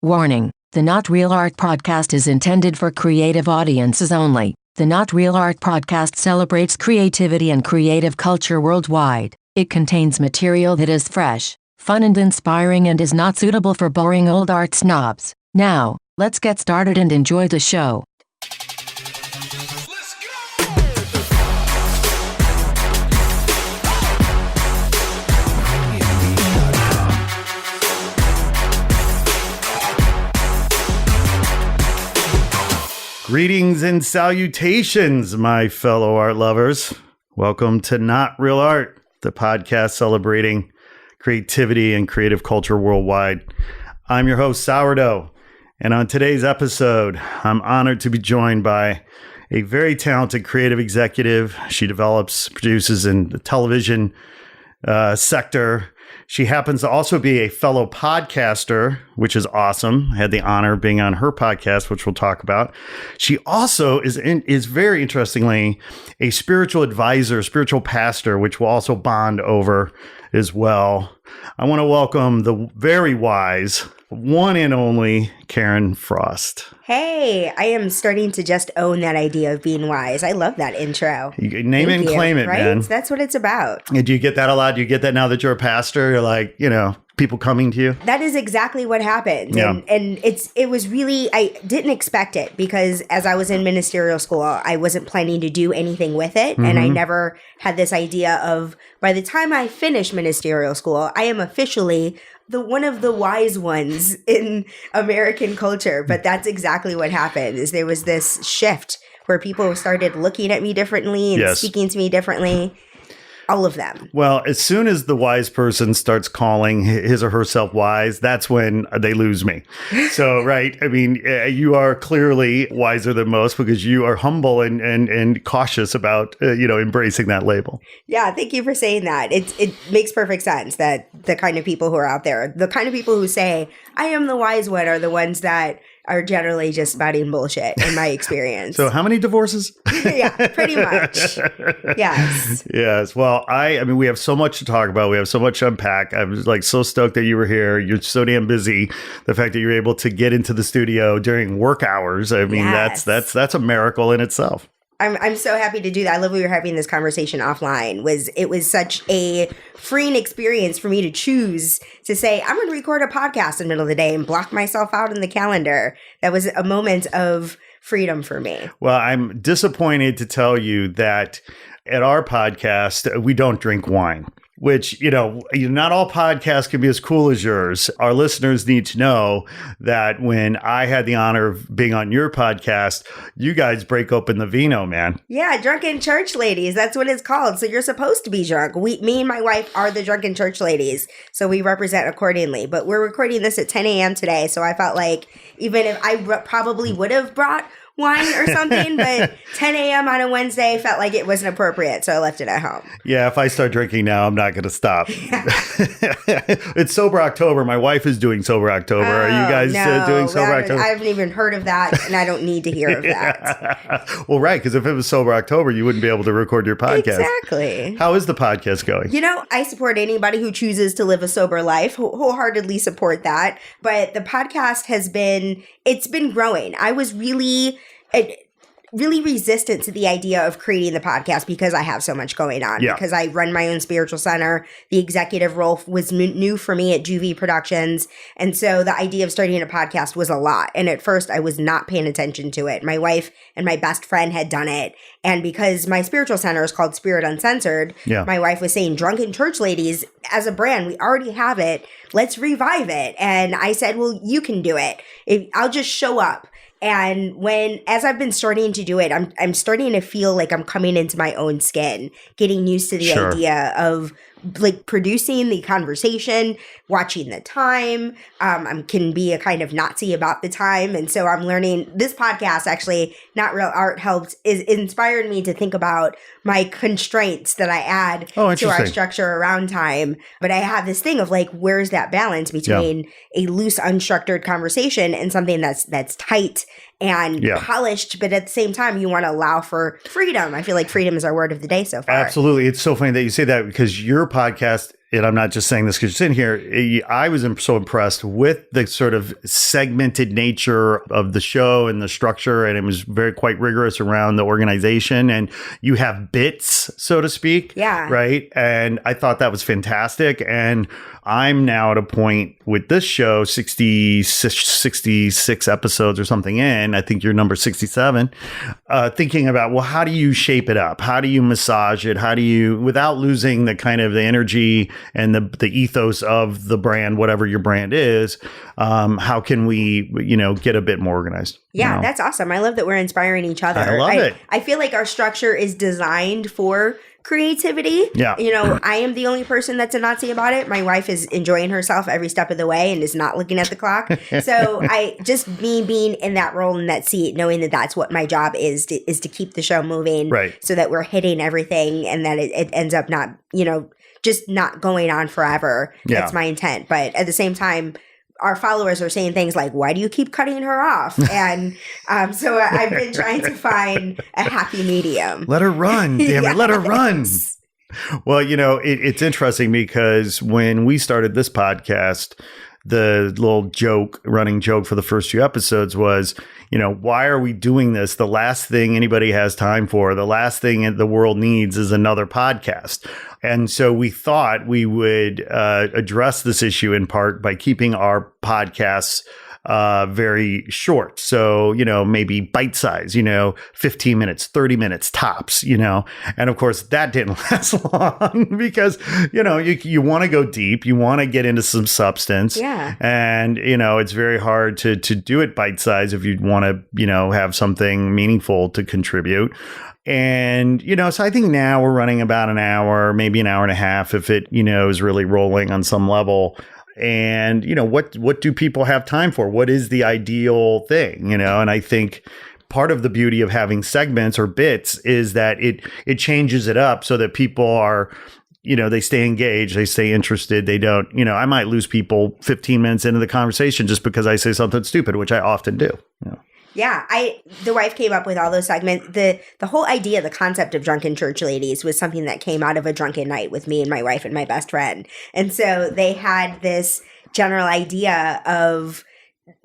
Warning: the Not Real Art podcast is intended for creative audiences only. The Not Real Art podcast celebrates creativity and creative culture worldwide. It contains material that is fresh, fun, and inspiring and is not suitable for boring old art snobs. Now, let's get started and enjoy the show. Greetings and salutations, my fellow art lovers. Welcome to Not Real Art, the podcast celebrating creativity and creative culture worldwide. I'm your host, Sourdough, and on today's episode, I'm honored to be joined by a very talented creative executive. She develops, produces in the television sector. She happens to also be a fellow podcaster, which is awesome. I had the honor of being on her podcast, which we'll talk about. She also is very interestingly a spiritual advisor, spiritual pastor, which we'll also bond over as well. I want to welcome the very wise, one and only Karen Frost. Hey, I am starting to just own that idea of being wise. I love that intro. You name it and claim it, right? man. That's what it's about. And do you get that a lot? Do you get that now that you're a pastor? You're like, people coming to you? That is exactly what happened. Yeah. And it was really, I didn't expect it because as I was in ministerial school, I wasn't planning to do anything with it. Mm-hmm. And I never had this idea of, by the time I finished ministerial school, I am officially one of the wise ones in American culture. But that's exactly what happened, is there was this shift where people started looking at me differently and speaking to me differently. All of them. Well, as soon as the wise person starts calling his or herself wise, that's when they lose me. So, right. I mean, you are clearly wiser than most because you are humble and cautious about, embracing that label. Yeah. Thank you for saying that. It makes perfect sense that the kind of people who are out there, the kind of people who say, I am the wise one, are the ones that are generally just spouting bullshit in my experience. So how many divorces? Yeah, pretty much. Yes. Yes. Well, I mean, we have so much to talk about. We have so much to unpack. I was like so stoked that you were here. You're so damn busy. The fact that you're able to get into the studio during work hours. I mean, that's a miracle in itself. I'm so happy to do that. I love we were having this conversation offline. It was such a freeing experience for me to choose to say, I'm going to record a podcast in the middle of the day and block myself out in the calendar. That was a moment of freedom for me. Well, I'm disappointed to tell you that at our podcast, we don't drink wine. Which, not all podcasts can be as cool as yours. Our listeners need to know that when I had the honor of being on your podcast, you guys break open the vino, man. Yeah, Drunken Church Ladies. That's what it's called. So you're supposed to be drunk. Me and my wife are the Drunken Church Ladies. So we represent accordingly. But we're recording this at 10 a.m. today. So I felt like even if I probably would have brought wine or something, but 10 a.m. on a Wednesday felt like it wasn't appropriate, so I left it at home. Yeah, if I start drinking now, I'm not going to stop. It's Sober October. My wife is doing Sober October. Are you guys doing Sober October? I haven't even heard of that, and I don't need to hear of that. Well, right, because if it was Sober October, you wouldn't be able to record your podcast. Exactly. How is the podcast going? I support anybody who chooses to live a sober life, wholeheartedly support that. But the podcast it's been growing. I was really resistant to the idea of creating the podcast because I have so much going on. Yeah. Because I run my own spiritual center. The executive role was new for me at JuVee Productions. And so the idea of starting a podcast was a lot. And at first I was not paying attention to it. My wife and my best friend had done it. And because my spiritual center is called Spirit Uncensored, my wife was saying, Drunken Church Ladies, as a brand, we already have it. Let's revive it. And I said, well, you can do it. I'll just show up. And as I've been starting to do it, I'm starting to feel like I'm coming into my own skin, getting used to the idea of like producing the conversation, watching the time. I can be a kind of Nazi about the time. And so I'm learning this podcast, actually, Not Real Art inspired me to think about my constraints that I add to our structure around time. But I have this thing of like, where's that balance between a loose, unstructured conversation and something that's tight and polished, but at the same time, you want to allow for freedom. I feel like freedom is our word of the day so far. Absolutely. It's so funny that you say that because your podcast and I'm not just saying this because you're sitting here, I was so impressed with the sort of segmented nature of the show and the structure, and it was quite rigorous around the organization, and you have bits, so to speak. Yeah. Right? And I thought that was fantastic, and I'm now at a point with this show, 66 episodes or something in, I think you're number 67, thinking about, well, how do you shape it up? How do you massage it? How do you, without losing the kind of the energy and the ethos of the brand, whatever your brand is, how can we, get a bit more organized? Yeah, that's awesome. I love that we're inspiring each other. I love it. I feel like our structure is designed for creativity. Yeah. I am the only person that's a Nazi about it. My wife is enjoying herself every step of the way and is not looking at the clock. So me being in that role in that seat, knowing that that's what my job is to keep the show moving, right, so that we're hitting everything and that it ends up not, just not going on forever. Yeah. That's my intent. But at the same time, our followers are saying things like, why do you keep cutting her off? And so I've been trying to find a happy medium. Let her run, damn it. Let her run. Well, it's interesting because when we started this podcast, the little running joke for the first few episodes was, why are we doing this? The last thing anybody has time for, the last thing the world needs is another podcast. And so we thought we would address this issue in part by keeping our podcasts very short. So, maybe bite size, 15 minutes, 30 minutes tops, and of course that didn't last long because, you want to go deep, you want to get into some substance. Yeah. And, it's very hard to do it bite size if you want to, have something meaningful to contribute. And, so I think now we're running about an hour, maybe an hour and a half if it, is really rolling on some level. And, what do people have time for? What is the ideal thing? And I think part of the beauty of having segments or bits is that it changes it up so that people are, they stay engaged, they stay interested. They don't, I might lose people 15 minutes into the conversation just because I say something stupid, which I often do. Yeah, the wife came up with all those segments. The whole idea, the concept of Drunken Church Ladies was something that came out of a drunken night with me and my wife and my best friend. And so they had this general idea of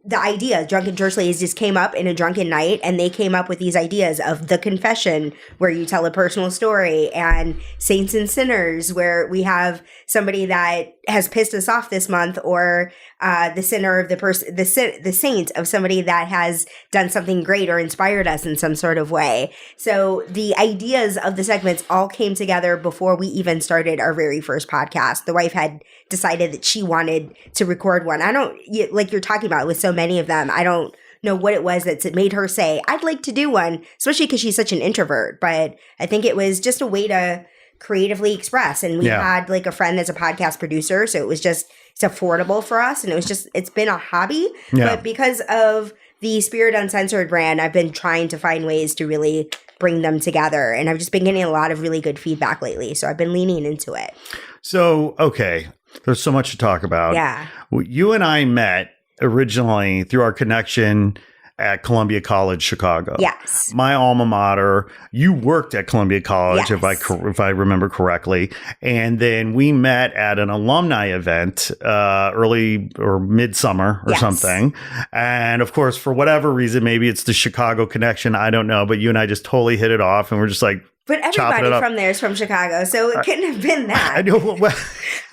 Drunken Church Ladies just came up in a drunken night, and they came up with these ideas of the confession, where you tell a personal story, and saints and sinners, where we have somebody that has pissed us off this month, or the sinner of the saint of somebody that has done something great or inspired us in some sort of way. So the ideas of the segments all came together before we even started our very first podcast. The wife had decided that she wanted to record one. Like you're talking about with so many of them, I don't know what it was that made her say, I'd like to do one, especially because she's such an introvert. But I think it was just a way to creatively express. And we had like a friend that's a podcast producer. So it's affordable for us. And it's been a hobby. Yeah. But because of the Spirit Uncensored brand, I've been trying to find ways to really bring them together. And I've just been getting a lot of really good feedback lately. So I've been leaning into it. So, okay. There's so much to talk about. Yeah. You and I met originally through our connection at Columbia College, Chicago. Yes. My alma mater. You worked at Columbia College, yes, if I remember correctly. And then we met at an alumni event early or midsummer or something. And of course, for whatever reason, maybe it's the Chicago connection, I don't know. But you and I just totally hit it off, and we're just like, but everybody from there is from Chicago, so it couldn't have been that. I know. Well,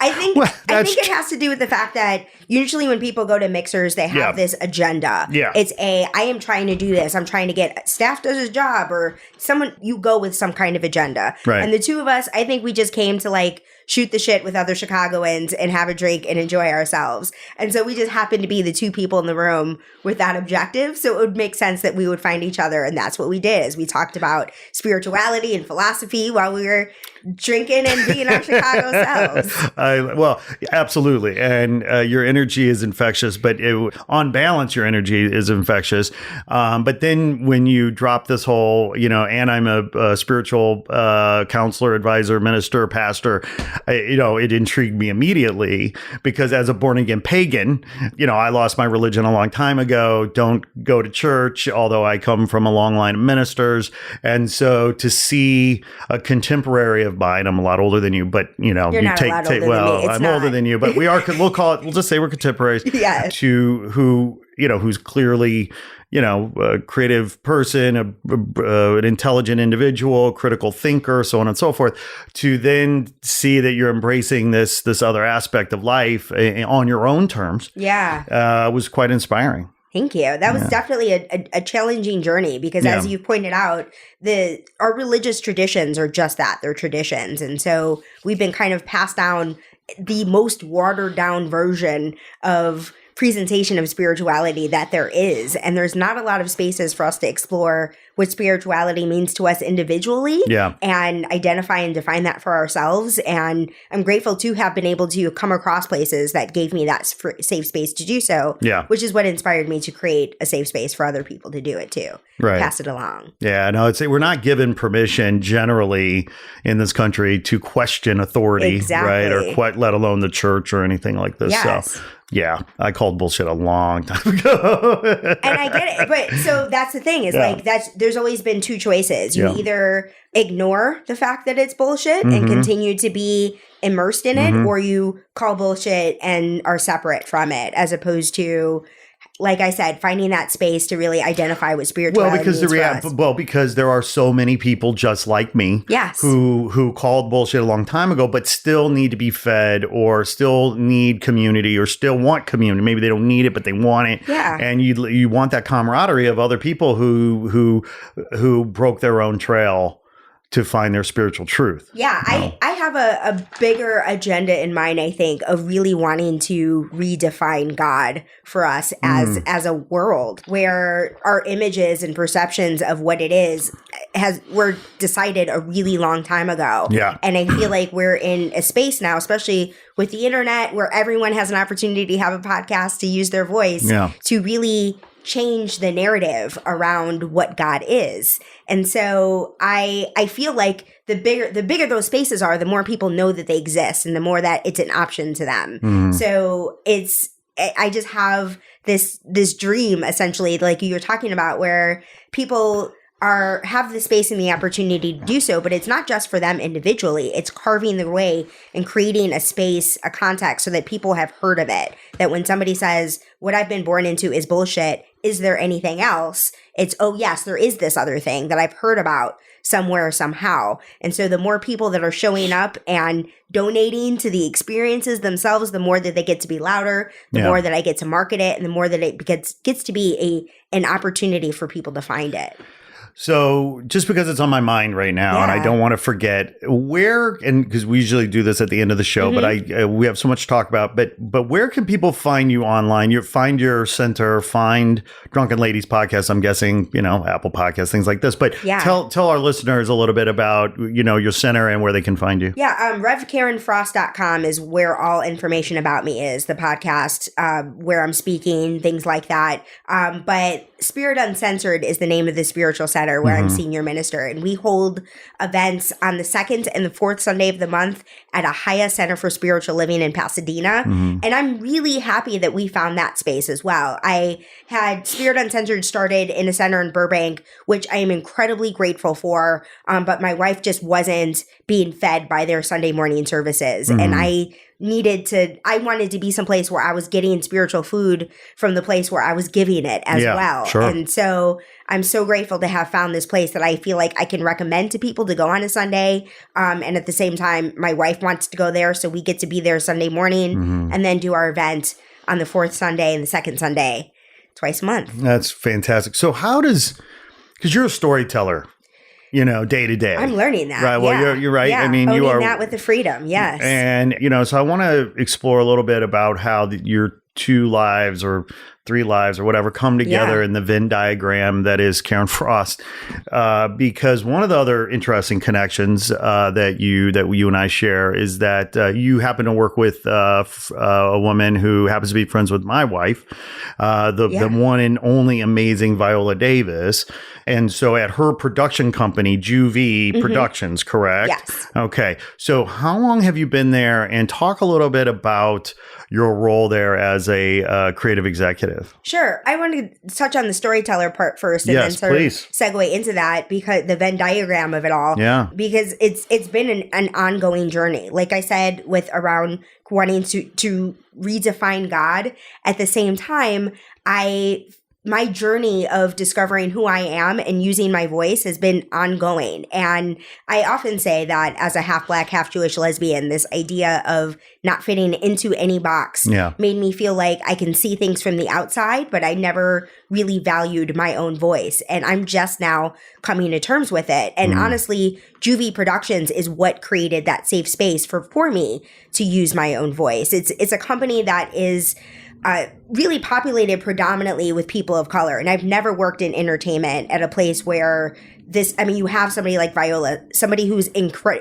I think it has to do with the fact that usually when people go to mixers, they have this agenda. Yeah. It's I am trying to do this. I'm trying to get staff does a job, or you go with some kind of agenda. Right. And the two of us, I think we just came to like shoot the shit with other Chicagoans and have a drink and enjoy ourselves. And so we just happened to be the two people in the room with that objective. So it would make sense that we would find each other. And that's what we did, is we talked about spirituality and philosophy while we were drinking and being our Chicago selves. Well, absolutely. And your energy is infectious, but on balance, your energy is infectious. But then when you drop this whole, and I'm a spiritual counselor, advisor, minister, pastor, it intrigued me immediately because as a born again pagan, I lost my religion a long time ago, don't go to church, although I come from a long line of ministers. And so to see a contemporary of mine, I'm a lot older than you, but You're not a lot older than me. I'm older than you, but we'll just say we're contemporaries. Yes. To who's clearly, a creative person, an intelligent individual, critical thinker, so on and so forth, to then see that you're embracing this other aspect of life on your own terms. Yeah. Was quite inspiring. Thank you. That was definitely a challenging journey because as you pointed out, our religious traditions are just that. They're traditions. And so we've been kind of passed down the most watered down version of presentation of spirituality that there is. And there's not a lot of spaces for us to explore what spirituality means to us individually and identify and define that for ourselves. And I'm grateful to have been able to come across places that gave me that safe space to do so, which is what inspired me to create a safe space for other people to do it too. Pass it along. Yeah, no, we're not given permission generally in this country to question authority, right? Or let alone the church or anything like this. Yes. So, yeah, I called bullshit a long time ago. And I get it. But so that's the thing is there's always been two choices. You either ignore the fact that it's bullshit and continue to be immersed in it, or you call bullshit and are separate from it, as opposed to, like I said, finding that space to really identify what spirituality means for us. Because there are so many people just like me, who called bullshit a long time ago, but still need to be fed, or still need community, or still want community. Maybe they don't need it, but they want it. Yeah. And you want that camaraderie of other people who broke their own trail to find their spiritual truth. Yeah, I have a bigger agenda in mind, I think, of really wanting to redefine God for us as a world where our images and perceptions of what it is were decided a really long time ago. Yeah. And I feel like we're in a space now, especially with the internet, where everyone has an opportunity to have a podcast, to use their voice, to really change the narrative around what God is. And so I feel like the bigger those spaces are, the more people know that they exist and the more that it's an option to them. So I just have this dream, essentially, like you were talking about, where people have the space and the opportunity to do so, but it's not just for them individually. It's carving their way and creating a space, a context, so that people have heard of it. That when somebody says, what I've been born into is bullshit, is there anything else? It's, oh yes, there is this other thing that I've heard about somewhere, somehow. And so the more people that are showing up and donating to the experiences themselves, the more that they get to be louder, the more that I get to market it, and the more that it gets to be an opportunity for people to find it. So just because it's on my mind right now, and I don't want to forget because we usually do this at the end of the show, but we have so much to talk about, but where can people find you online? Find your center, find Drunken Ladies podcast, I'm guessing, Apple Podcasts, things like this, but tell our listeners a little bit about, your center and where they can find you. Yeah. RevKarenFrost.com is where all information about me is, the podcast, where I'm speaking, things like that. But Spirit Uncensored is the name of the spiritual center where I'm senior minister. And we hold events on the 2nd and the 4th Sunday of the month at Ahaya Center for Spiritual Living in Pasadena. And I'm really happy that we found that space as well. I had Spirit Uncensored started in a center in Burbank, which I am incredibly grateful for. But my wife just wasn't being fed by their Sunday morning services. And I wanted to be someplace where I was getting spiritual food from the place where I was giving it as well. Sure. And so I'm so grateful to have found this place that I feel like I can recommend to people to go on a Sunday. And at the same time, my wife wants to go there, so we get to be there Sunday morning and then do our event on the 4th Sunday and the 2nd Sunday twice a month. That's fantastic. So because you're a storyteller, day to day. I'm learning that. Right. Well, you're right. Yeah. I mean, owning you are that with the freedom. Yes. And, so I want to explore a little bit about how your 2 lives or three lives or whatever come together in the Venn diagram that is Karen Frost. Because one of the other interesting connections that you and I share is that you happen to work with a woman who happens to be friends with my wife, the one and only amazing Viola Davis. And so at her production company, JuVee Productions, correct? Yes. Okay. So how long have you been there? And talk a little bit about your role there as a creative executive. Sure. I want to touch on the storyteller part first and then sort of segue into that, because the Venn diagram of it all. Yeah. Because it's been an ongoing journey. Like I said, with around wanting to redefine God, at the same time, my journey of discovering who I am and using my voice has been ongoing. And I often say that as a half Black, half Jewish lesbian, this idea of not fitting into any box made me feel like I can see things from the outside, but I never really valued my own voice. And I'm just now coming to terms with it. And honestly, JuVee Productions is what created that safe space for me to use my own voice. It's a company that is really populated predominantly with people of color. And I've never worked in entertainment at a place where you have somebody like Viola, somebody who's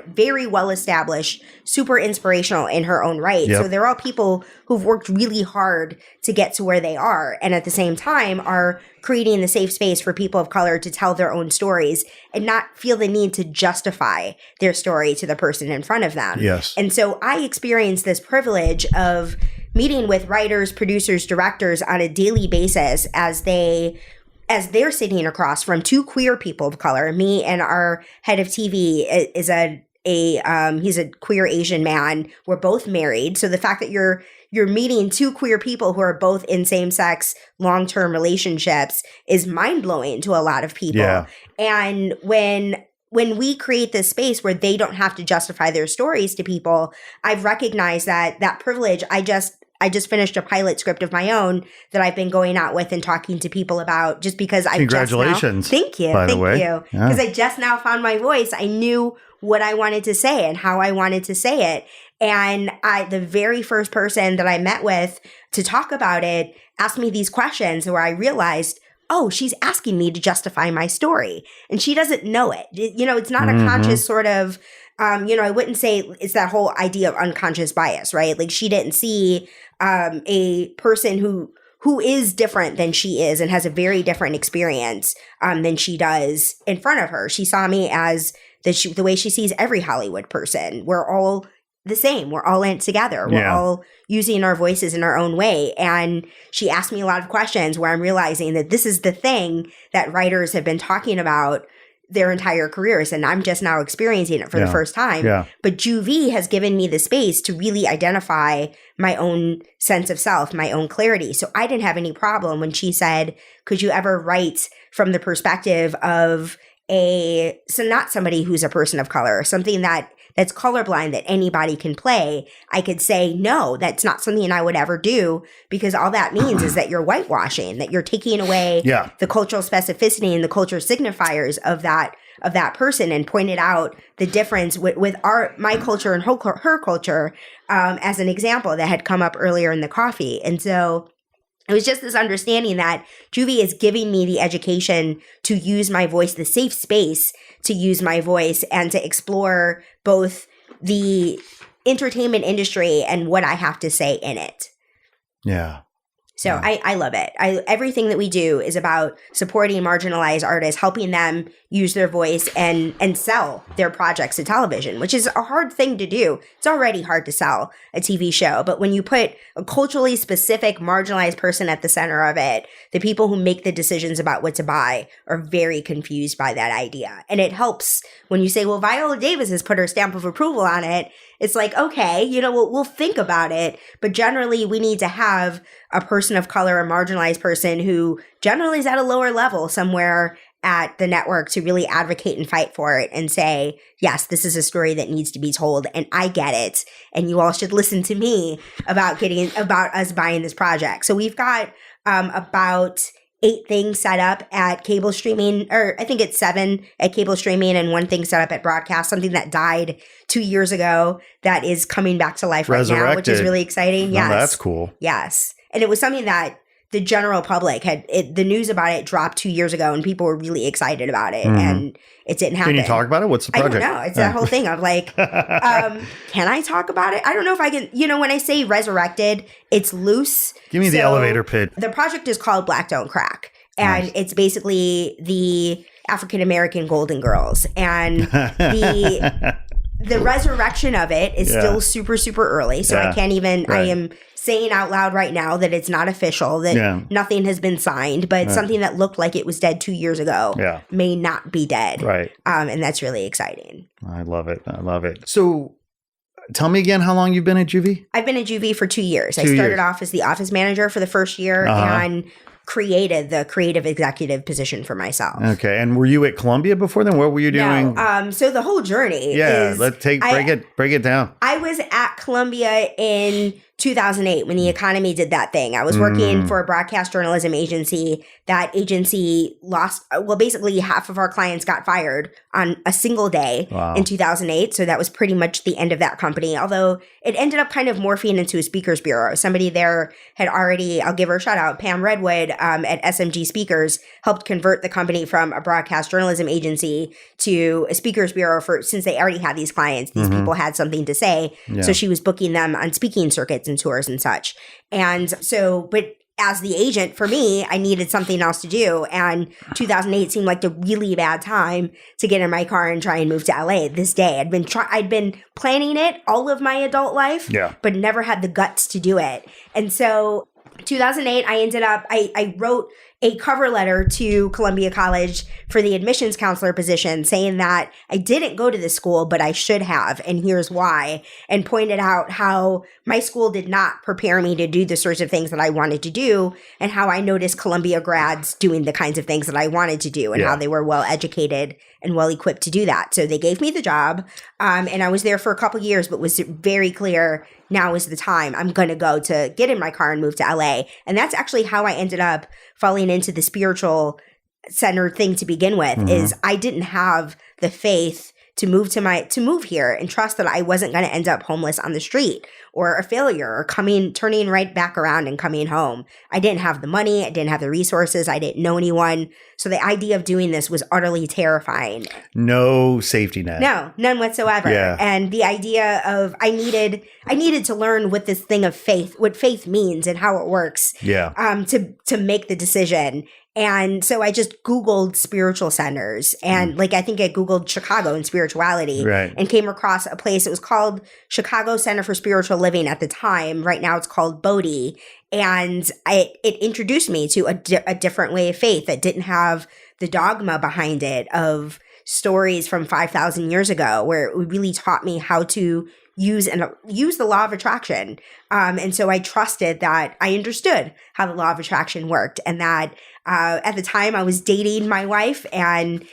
very well established, super inspirational in her own right. Yep. So they're all people who've worked really hard to get to where they are. And at the same time are creating the safe space for people of color to tell their own stories and not feel the need to justify their story to the person in front of them. Yes. And so I experienced this privilege of meeting with writers, producers, directors on a daily basis as they're sitting across from two queer people of color. Me and our head of TV is he's a queer Asian man. We're both married. So the fact that you're meeting two queer people who are both in same-sex long-term relationships is mind-blowing to a lot of people. Yeah. And when we create this space where they don't have to justify their stories to people, I've recognized that privilege. I just finished a pilot script of my own that I've been going out with and talking to people about, just because Congratulations. Thank you. By the way. Because I just now found my voice. I knew what I wanted to say and how I wanted to say it. And the very first person that I met with to talk about it asked me these questions where I realized, oh, she's asking me to justify my story. And she doesn't know it. It's not a conscious sort of, I wouldn't say it's that whole idea of unconscious bias, right? Like, she didn't see a person who is different than she is and has a very different experience than she does in front of her. She saw me as the way she sees every Hollywood person. We're all the same. We're all in it together. We're all using our voices in our own way. And she asked me a lot of questions where I'm realizing that this is the thing that writers have been talking about their entire careers, and I'm just now experiencing it for the first time. Yeah. But JuVee has given me the space to really identify my own sense of self, my own clarity. So I didn't have any problem when she said, could you ever write from the perspective of not somebody who's a person of color, something that's colorblind that anybody can play. I could say, no, that's not something I would ever do, because all that means is that you're whitewashing, that you're taking away the cultural specificity and the cultural signifiers of that person, and pointed out the difference with my culture and her culture as an example that had come up earlier in the coffee. And so it was just this understanding that JuVee is giving me the education to use my voice, the safe space to use my voice and to explore both the entertainment industry and what I have to say in it. Yeah. So I love it. Everything that we do is about supporting marginalized artists, helping them use their voice and sell their projects to television, which is a hard thing to do. It's already hard to sell a TV show, but when you put a culturally specific marginalized person at the center of it, the people who make the decisions about what to buy are very confused by that idea. And it helps when you say, well, Viola Davis has put her stamp of approval on it. It's like, okay, we'll think about it, but generally we need to have a person of color, a marginalized person who generally is at a lower level somewhere at the network to really advocate and fight for it and say, yes, this is a story that needs to be told and I get it. And you all should listen to me about us buying this project. So we've got about 8 things set up at cable streaming, or I think it's 7 at cable streaming and 1 thing set up at broadcast, something that died 2 years ago that is coming back to life right now, which is really exciting. Yes. Oh, that's cool. Yes. And it was something that the general public the news about it dropped 2 years ago, and people were really excited about it, and it didn't happen. Can you talk about it? What's the project? I don't know. It's that whole thing of like, can I talk about it? I don't know if I can. When I say resurrected, it's loose. Give me the elevator pitch. The project is called Black Don't Crack, and it's basically the African American Golden Girls, and the resurrection of it is still super, super early. So I can't even, I am saying out loud right now that it's not official, that nothing has been signed, but something that looked like it was dead 2 years ago may not be dead. Right. And that's really exciting. I love it. I love it. So tell me again how long you've been at JuVee? I've been at JuVee for 2 years. I started off as the office manager for the first year and created the creative executive position for myself. Okay. And were you at Columbia before then? What were you doing? No. So the whole journey is... let's break it down. I was at Columbia in 2008 when the economy did that thing. I was working for a broadcast journalism agency. That agency lost, basically half of our clients got fired on a single day in 2008. So that was pretty much the end of that company. Although it ended up kind of morphing into a speakers bureau. Somebody there had already, I'll give her a shout out, Pam Redwood at SMG Speakers helped convert the company from a broadcast journalism agency to a speakers bureau since they already had these clients. These people had something to say. Yeah. So she was booking them on speaking circuits and tours and such. And so, but as the agent, for me, I needed something else to do. And 2008 seemed like a really bad time to get in my car and try and move to LA this day. I'd been planning it all of my adult life, but never had the guts to do it. And so 2008, I ended up, I wrote a cover letter to Columbia College for the admissions counselor position saying that I didn't go to this school, but I should have, and here's why, and pointed out how my school did not prepare me to do the sorts of things that I wanted to do, and how I noticed Columbia grads doing the kinds of things that I wanted to do, and how they were well educated and well equipped to do that. So they gave me the job, and I was there for a couple years, but was very clear, now is the time. I'm going to go to get in my car and move to LA. And that's actually how I ended up falling into the spiritual center thing to begin with, is I didn't have the faith to move here and trust that I wasn't going to end up homeless on the street or a failure or turning right back around and coming home. I didn't have the money. I didn't have the resources. I didn't know anyone. So the idea of doing this was utterly terrifying. No safety net. No, none whatsoever. Yeah. And the idea of I needed to learn what this thing of faith, what faith means and how it works. Yeah. To make the decision. And so I just Googled spiritual centers and I think I Googled Chicago and spirituality and came across a place. It was called Chicago Center for Spiritual Living at the time. Right now it's called Bodhi. And it introduced me to a different way of faith that didn't have the dogma behind it of stories from 5,000 years ago, where it really taught me how to use the law of attraction. And so I trusted that I understood how the law of attraction worked, and that at the time I was dating my wife, and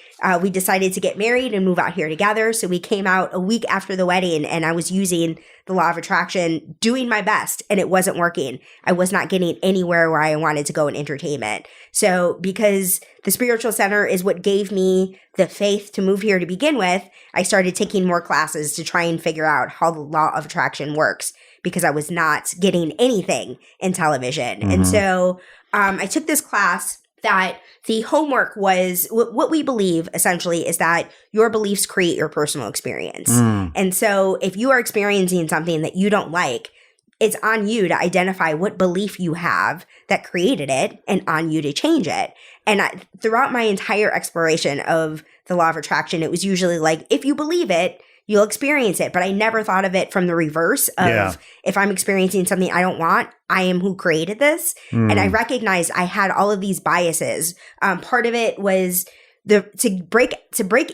we decided to get married and move out here together. So we came out a week after the wedding, and I was using the law of attraction, doing my best, and it wasn't working. I was not getting anywhere where I wanted to go in entertainment. So because the spiritual center is what gave me the faith to move here to begin with, I started taking more classes to try and figure out how the law of attraction works, because I was not getting anything in television. And so I took this class that the homework was what we believe essentially is that your beliefs create your personal experience. And so if you are experiencing something that you don't like, it's on you to identify what belief you have that created it, and on you to change it. And throughout my entire exploration of the law of attraction, it was usually like, if you believe it, you'll experience it. But I never thought of it from the reverse of if I'm experiencing something I don't want, I am who created this. And I recognized I had all of these biases. Part of it was to break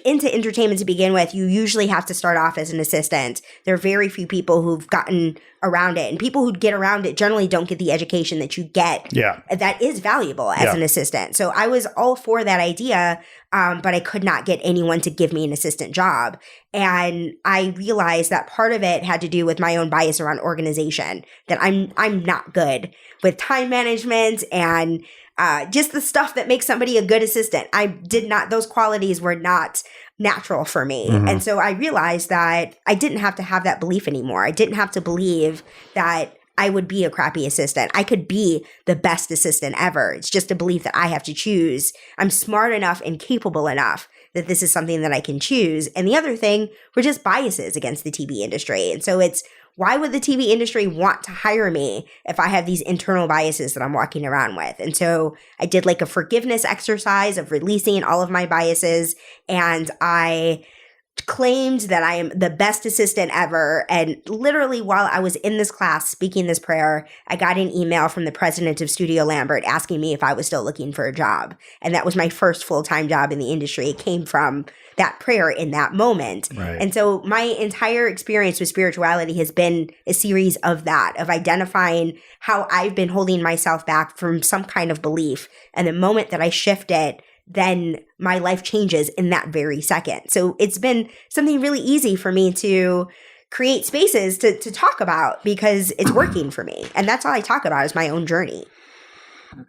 into entertainment to begin with, you usually have to start off as an assistant. There are very few people who've gotten around it, and people who get around it generally don't get the education that you get. Yeah, that is valuable as an assistant. So I was all for that idea, but I could not get anyone to give me an assistant job. And I realized that part of it had to do with my own bias around organization, that I'm not good with time management and just the stuff that makes somebody a good assistant. Those qualities were not natural for me. And so I realized that I didn't have to have that belief anymore. I didn't have to believe that I would be a crappy assistant. I could be the best assistant ever. It's just a belief that I have to choose. I'm smart enough and capable enough that this is something that I can choose. And the other thing were just biases against the TV industry. And so it's, why would the TV industry want to hire me if I have these internal biases that I'm walking around with? And so I did like a forgiveness exercise of releasing all of my biases, and I claimed that I am the best assistant ever. And literally while I was in this class speaking this prayer, I got an email from the president of Studio Lambert asking me if I was still looking for a job. And that was my first full-time job in the industry. It came from that prayer in that moment. Right. And so my entire experience with spirituality has been a series of that, of identifying how I've been holding myself back from some kind of belief. And the moment that I shift it, then my life changes in that very second. So it's been something really easy for me to create spaces to talk about because it's working for me. And that's all I talk about is my own journey.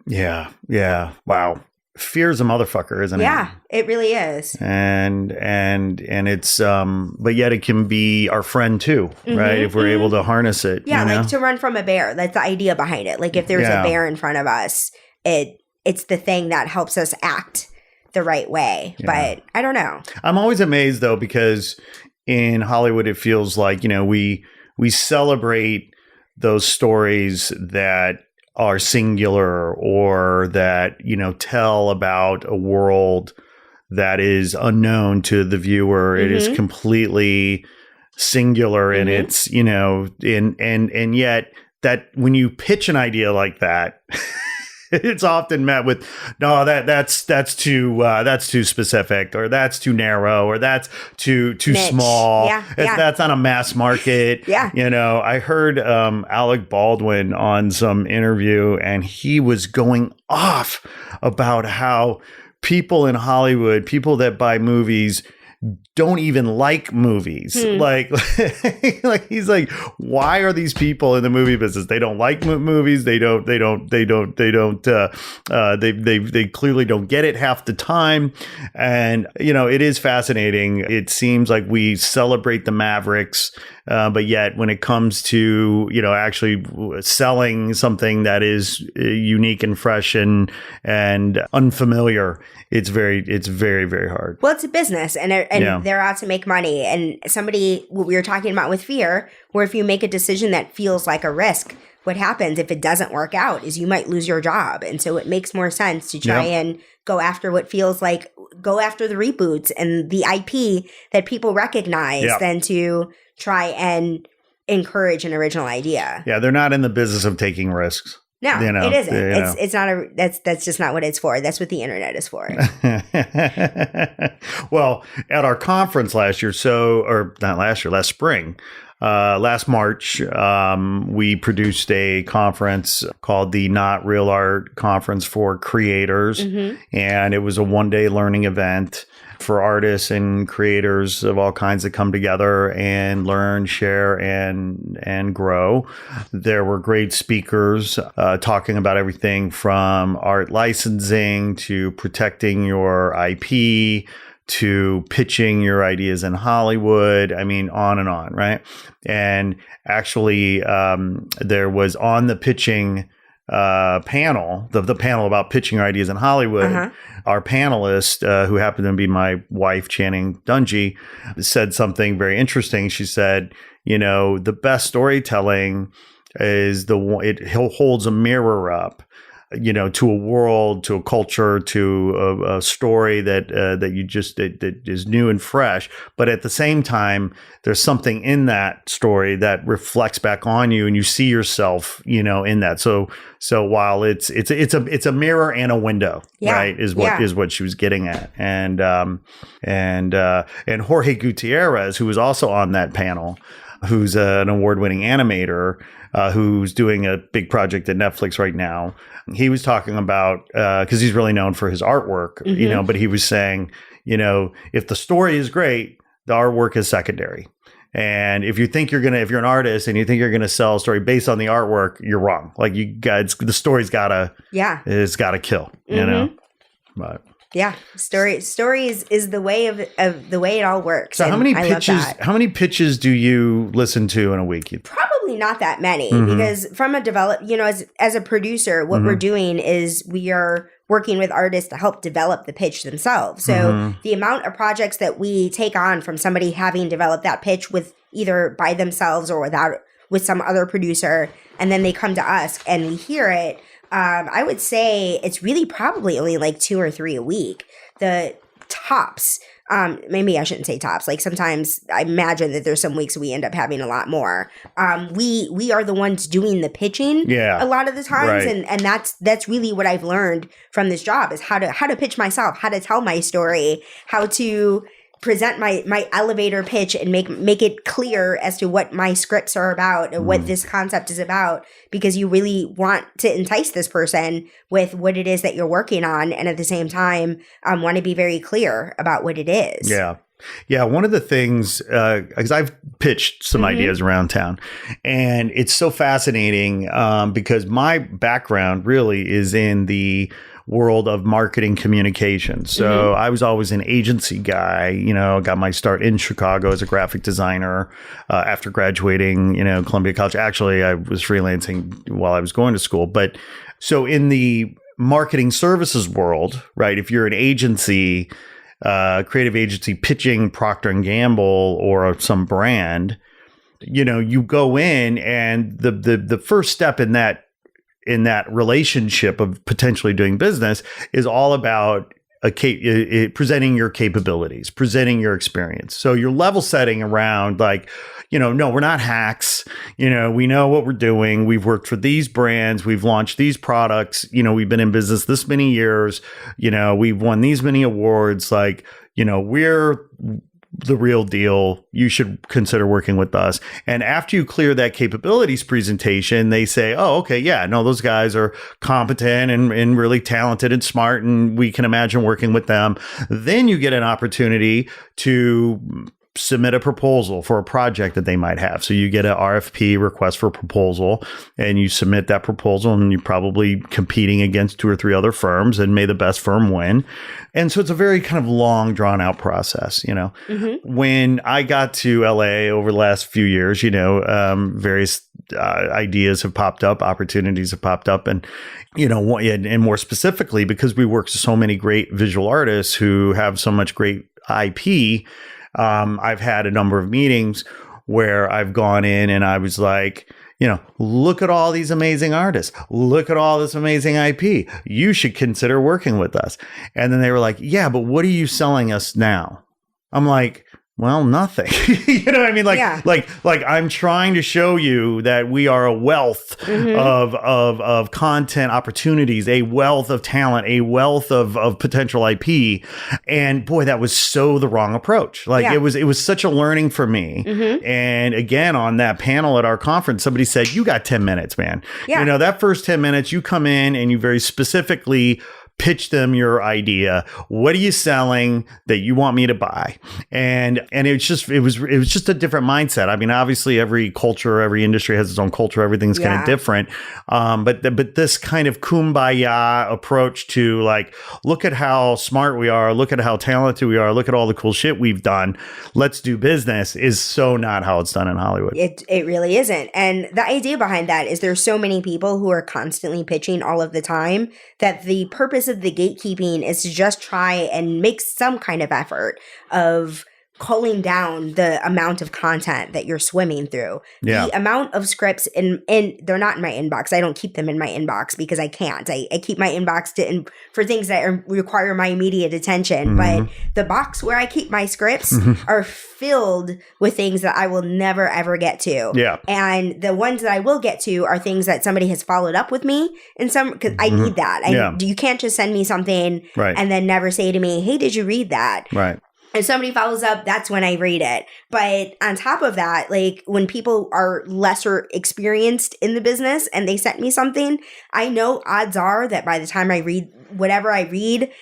Yeah. Yeah. Wow. Fear's a motherfucker, isn't it? Yeah, it really is. And it's but yet it can be our friend too, right? If we're able to harness it. Yeah, you know? like to run from a bear. That's the idea behind it. Like if there's a bear in front of us, it's the thing that helps us act the right way. Yeah. But I don't know. I'm always amazed though, because in Hollywood it feels like, we celebrate those stories that are singular or that, tell about a world that is unknown to the viewer. It is completely singular and it's, and yet that when you pitch an idea like that, it's often met with, no, that's too specific, or that's too narrow, or that's too small. That's not a mass market. I heard Alec Baldwin on some interview, and he was going off about how people in Hollywood, people that buy movies, don't even like movies. Like he's like, why are these people in the movie business? They don't like movies. They clearly don't get it half the time. And, it is fascinating. It seems like we celebrate the mavericks, but yet when it comes to, actually selling something that is unique and fresh and unfamiliar, it's very, very hard. Well, it's a business and they're out to make money. And what we were talking about with fear, where if you make a decision that feels like a risk, what happens if it doesn't work out is you might lose your job. And so it makes more sense to try and go after what feels like, go after the reboots and the IP that people recognize than to try and encourage an original idea. Yeah, they're not in the business of taking risks. No, it isn't. It's not that's just not what it's for. That's what the internet is for. Well, at our conference last spring, last March, we produced a conference called the Not Real Art Conference for Creators. And it was a one-day learning event for artists and creators of all kinds that come together and learn, share, and grow. There were great speakers talking about everything from art licensing to protecting your IP to pitching your ideas in Hollywood. I mean, on and on, right? And actually, there was on the pitching panel, the panel about pitching your ideas in Hollywood, our panelist, who happened to be my wife, Channing Dungey, said something very interesting. She said, the best storytelling is it holds a mirror up, to a world, to a culture, to a story that is new and fresh. But at the same time, there's something in that story that reflects back on you, and you see yourself, in that. So while it's a mirror and a window, right? Is what she was getting at. And Jorge Gutierrez, who was also on that panel, who's an award-winning animator, who's doing a big project at Netflix right now. He was talking about, because he's really known for his artwork, but he was saying, if the story is great, the artwork is secondary. And if you're an artist and you think you're going to sell a story based on the artwork, you're wrong. Like the story's it's gotta kill, but. Yeah, stories is the way of the way it all works. So how many pitches do you listen to in a week? Probably really not that many because from a as a producer, what we're doing is we are working with artists to help develop the pitch themselves. So the amount of projects that we take on from somebody having developed that pitch with either by themselves or with some other producer, and then they come to us and we hear it, I would say it's really probably only like 2 or 3 a week. The tops. Maybe I shouldn't say tops. Like sometimes I imagine that there's some weeks we end up having a lot more. We are the ones doing the pitching a lot of the times. Right. And that's really what I've learned from this job is how to pitch myself, how to tell my story, how to present my elevator pitch and make it clear as to what my scripts are about and what this concept is about, because you really want to entice this person with what it is that you're working on, and at the same time want to be very clear about what it is. Yeah, one of the things, because I've pitched some ideas around town, and it's so fascinating because my background really is in the world of marketing communication. So I was always an agency guy, got my start in Chicago as a graphic designer after graduating, Columbia College. Actually, I was freelancing while I was going to school. But so in the marketing services world, right, if you're an agency, creative agency pitching Procter & Gamble or some brand, you go in and the first step in that relationship of potentially doing business is all about presenting your capabilities, presenting your experience. So you're level setting around like, no, we're not hacks. We know what we're doing. We've worked for these brands. We've launched these products. We've been in business this many years. We've won these many awards. Like, we're the real deal. You should consider working with us. And after you clear that capabilities presentation, they say, oh, okay, yeah, no, those guys are competent and really talented and smart, and we can imagine working with them. Then you get an opportunity to submit a proposal for a project that they might have. So you get an RFP, request for proposal, and you submit that proposal, and you're probably competing against 2 or 3 other firms, and may the best firm win. And so it's a very kind of long, drawn out process. When I got to LA over the last few years, various ideas have popped up, opportunities have popped up, and and more specifically, because we work with so many great visual artists who have so much great IP. I've had a number of meetings where I've gone in and I was like, look at all these amazing artists. Look at all this amazing IP. You should consider working with us. And then they were like, yeah, but what are you selling us now? I'm like, well, nothing. You know what I mean? Like I'm trying to show you that we are a wealth of content opportunities, a wealth of talent, a wealth of potential IP. And boy, that was so the wrong approach. It was such a learning for me. And again, on that panel at our conference, somebody said, you got 10 minutes, man. That first 10 minutes, you come in and you very specifically pitch them your idea. What are you selling that you want me to buy? And it was just a different mindset. I mean, obviously every culture, every industry has its own culture. Everything's kind of different. But this kind of kumbaya approach to like, look at how smart we are. Look at how talented we are. Look at all the cool shit we've done. Let's do business is so not how it's done in Hollywood. It really isn't. And the idea behind that is there's so many people who are constantly pitching all of the time that the purpose of the gatekeeping is to just try and make some kind of effort of culling down the amount of content that you're swimming through. The amount of scripts and they're not in my inbox. I don't keep them in my inbox because I can't. I keep my inbox for things that require my immediate attention. But the box where I keep my scripts are filled with things that I will never ever get to. And the ones that I will get to are things that somebody has followed up with me and because I need that. You can't just send me something and then never say to me, hey, did you read that? Right. If somebody follows up, that's when I read it. But on top of that, like when people are lesser experienced in the business and they sent me something, I know odds are that by the time I read whatever I read,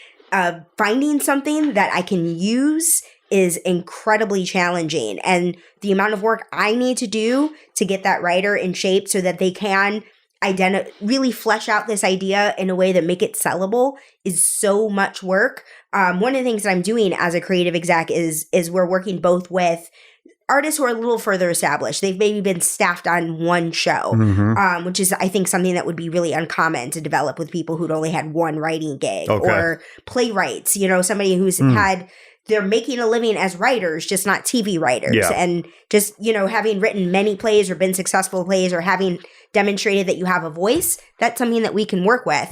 finding something that I can use is incredibly challenging. And the amount of work I need to do to get that writer in shape so that they can really flesh out this idea in a way that make it sellable is so much work. One of the things that I'm doing as a creative exec is we're working both with artists who are a little further established. They've maybe been staffed on one show, which is, I think, something that would be really uncommon to develop with people who'd only had one writing gig, or playwrights, somebody who's they're making a living as writers, just not TV writers. And just, having written many plays or been successful plays or having demonstrated that you have a voice, that's something that we can work with.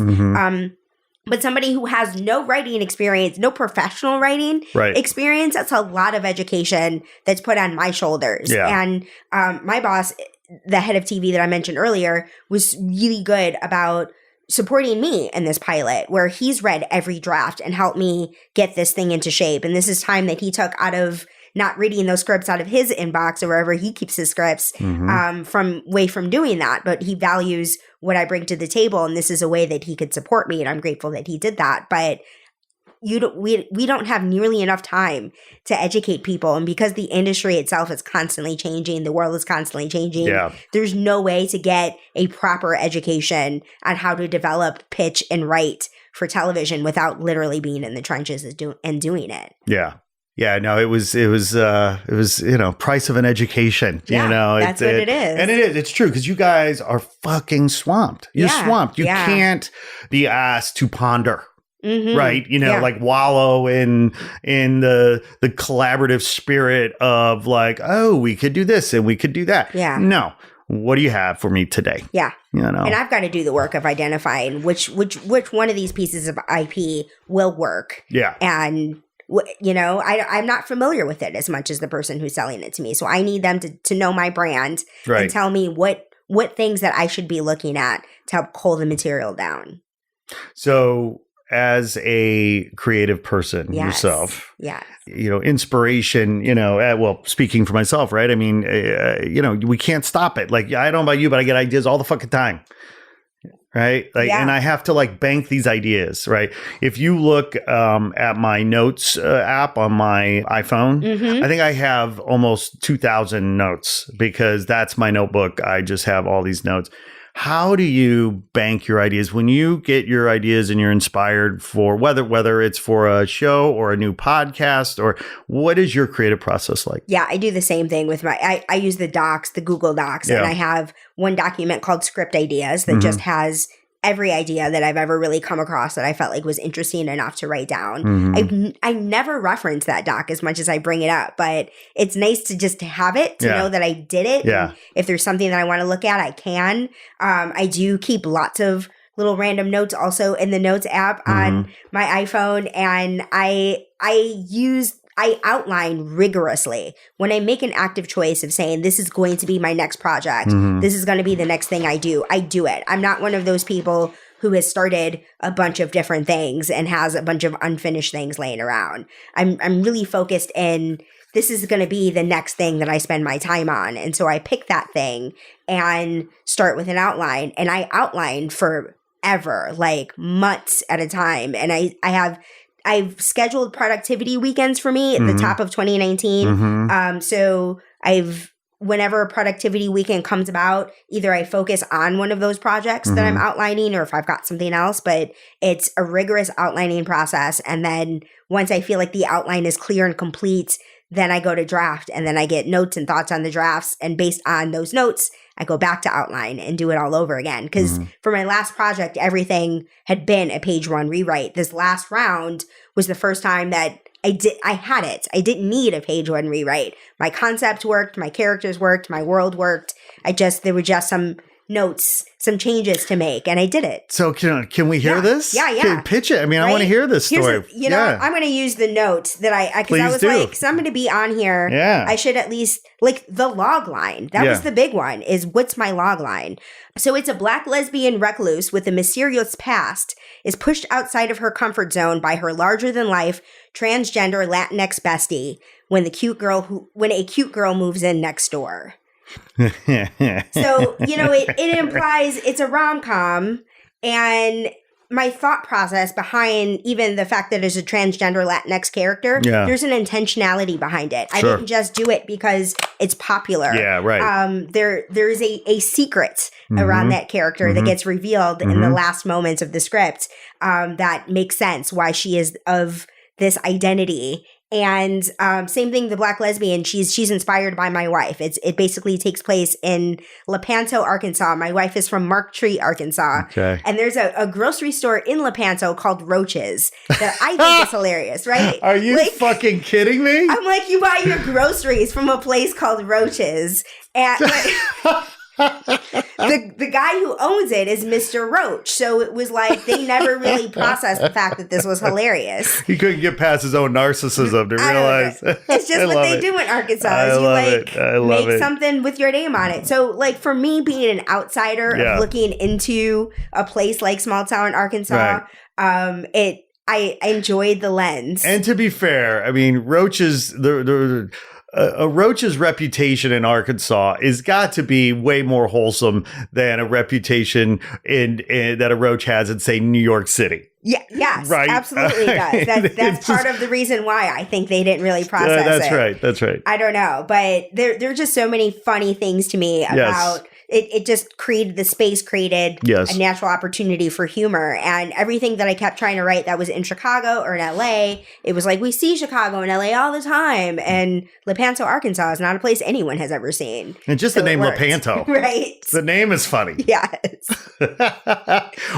But somebody who has no writing experience, no professional writing experience, that's a lot of education that's put on my shoulders. And my boss, the head of TV that I mentioned earlier, was really good about supporting me in this pilot, where he's read every draft and helped me get this thing into shape. And this is time that he took out of not reading those scripts out of his inbox or wherever he keeps his scripts from doing that. But he values what I bring to the table, and this is a way that he could support me, and I'm grateful that he did that. But we don't have nearly enough time to educate people, and because the industry itself is constantly changing, the world is constantly changing, there's no way to get a proper education on how to develop, pitch, and write for television without literally being in the trenches and doing it. Yeah, no, it was, price of an education, that's what it is. And it is, it's true, because you guys are fucking swamped. You're swamped. You can't be asked to ponder. Right. Like wallow in the collaborative spirit of like, oh, we could do this and we could do that. No. What do you have for me today? And I've got to do the work of identifying which one of these pieces of IP will work. And I'm not familiar with it as much as the person who's selling it to me. So I need them to know my brand and tell me what things that I should be looking at to help cull the material down. So as a creative person yourself, inspiration, speaking for myself, right? I mean, we can't stop it. Like, I don't know about you, but I get ideas all the fucking time. Right. And I have to bank these ideas. Right. If you look at my notes app on my iPhone, I think I have almost 2,000 notes, because that's my notebook. I just have all these notes. How do you bank your ideas when you get your ideas and you're inspired for whether it's for a show or a new podcast, or what is your creative process like? Yeah, I do the same thing with I use the Google Docs, and I have one document called Script Ideas that just has every idea that I've ever really come across that I felt like was interesting enough to write down. I never reference that doc as much as I bring it up, but it's nice to just have it, to know that I did it. And if there's something that I want to look at, I can. I do keep lots of little random notes also in the Notes app on my iPhone, and I outline rigorously when I make an active choice of saying, this is going to be my next project. This is going to be the next thing I do it. I'm not one of those people who has started a bunch of different things and has a bunch of unfinished things laying around. I'm really focused in, this is going to be the next thing that I spend my time on. And so I pick that thing and start with an outline, and I outline forever, like months at a time. And I've scheduled productivity weekends for me at the top of 2019. So whenever a productivity weekend comes about, either I focus on one of those projects that I'm outlining, or if I've got something else, but it's a rigorous outlining process. And then once I feel like the outline is clear and complete, then I go to draft, and then I get notes and thoughts on the drafts. And based on those notes, I go back to outline and do it all over again. Because for my last project, everything had been a page one rewrite. This last round was the first time that I had it. I didn't need a page one rewrite. My concept worked, my characters worked, my world worked. There were just some notes, some changes to make, and I did it. So can we hear this? Yeah. Pitch it. I mean, I want to hear this story. I'm going to use the notes that because I was like, so I'm going to be on here. I should at least, the log line. That was the big one, is what's my log line? So it's a Black lesbian recluse with a mysterious past is pushed outside of her comfort zone by her larger-than-life transgender Latinx bestie when a cute girl moves in next door. So, it implies it's a rom-com, and my thought process behind even the fact that there's a transgender Latinx character, there's an intentionality behind it. I didn't just do it because it's popular. There's a secret around that character that gets revealed in the last moments of the script that makes sense why she is of this identity. And same thing, the Black lesbian, she's inspired by my wife. It basically takes place in Lepanto, Arkansas. My wife is from Mark Tree, Arkansas. Okay. And there's a grocery store in Lepanto called Roaches that I think is hilarious, right? Are you fucking kidding me? I'm like, you buy your groceries from a place called Roaches. And the guy who owns it is Mr. Roach. So it was like they never really processed the fact that this was hilarious. He couldn't get past his own narcissism to realize. It's just what they do in Arkansas. You make something with your name on it. So like for me being an outsider of looking into a place like small town Arkansas, I enjoyed the lens. And to be fair, I mean, Roach's a Roach's reputation in Arkansas is got to be way more wholesome than a reputation in that a Roach has in, say, New York City. Yeah, yes, right? Absolutely does. That's part of the reason why I think they didn't really process it. That's right. I don't know, but there are just so many funny things to me about it just created the space, created a natural opportunity for humor. And everything that I kept trying to write that was in Chicago or in LA, it was like, we see Chicago and LA all the time. And Lepanto, Arkansas is not a place anyone has ever seen. And just the name Lepanto. Right. The name is funny. Yes.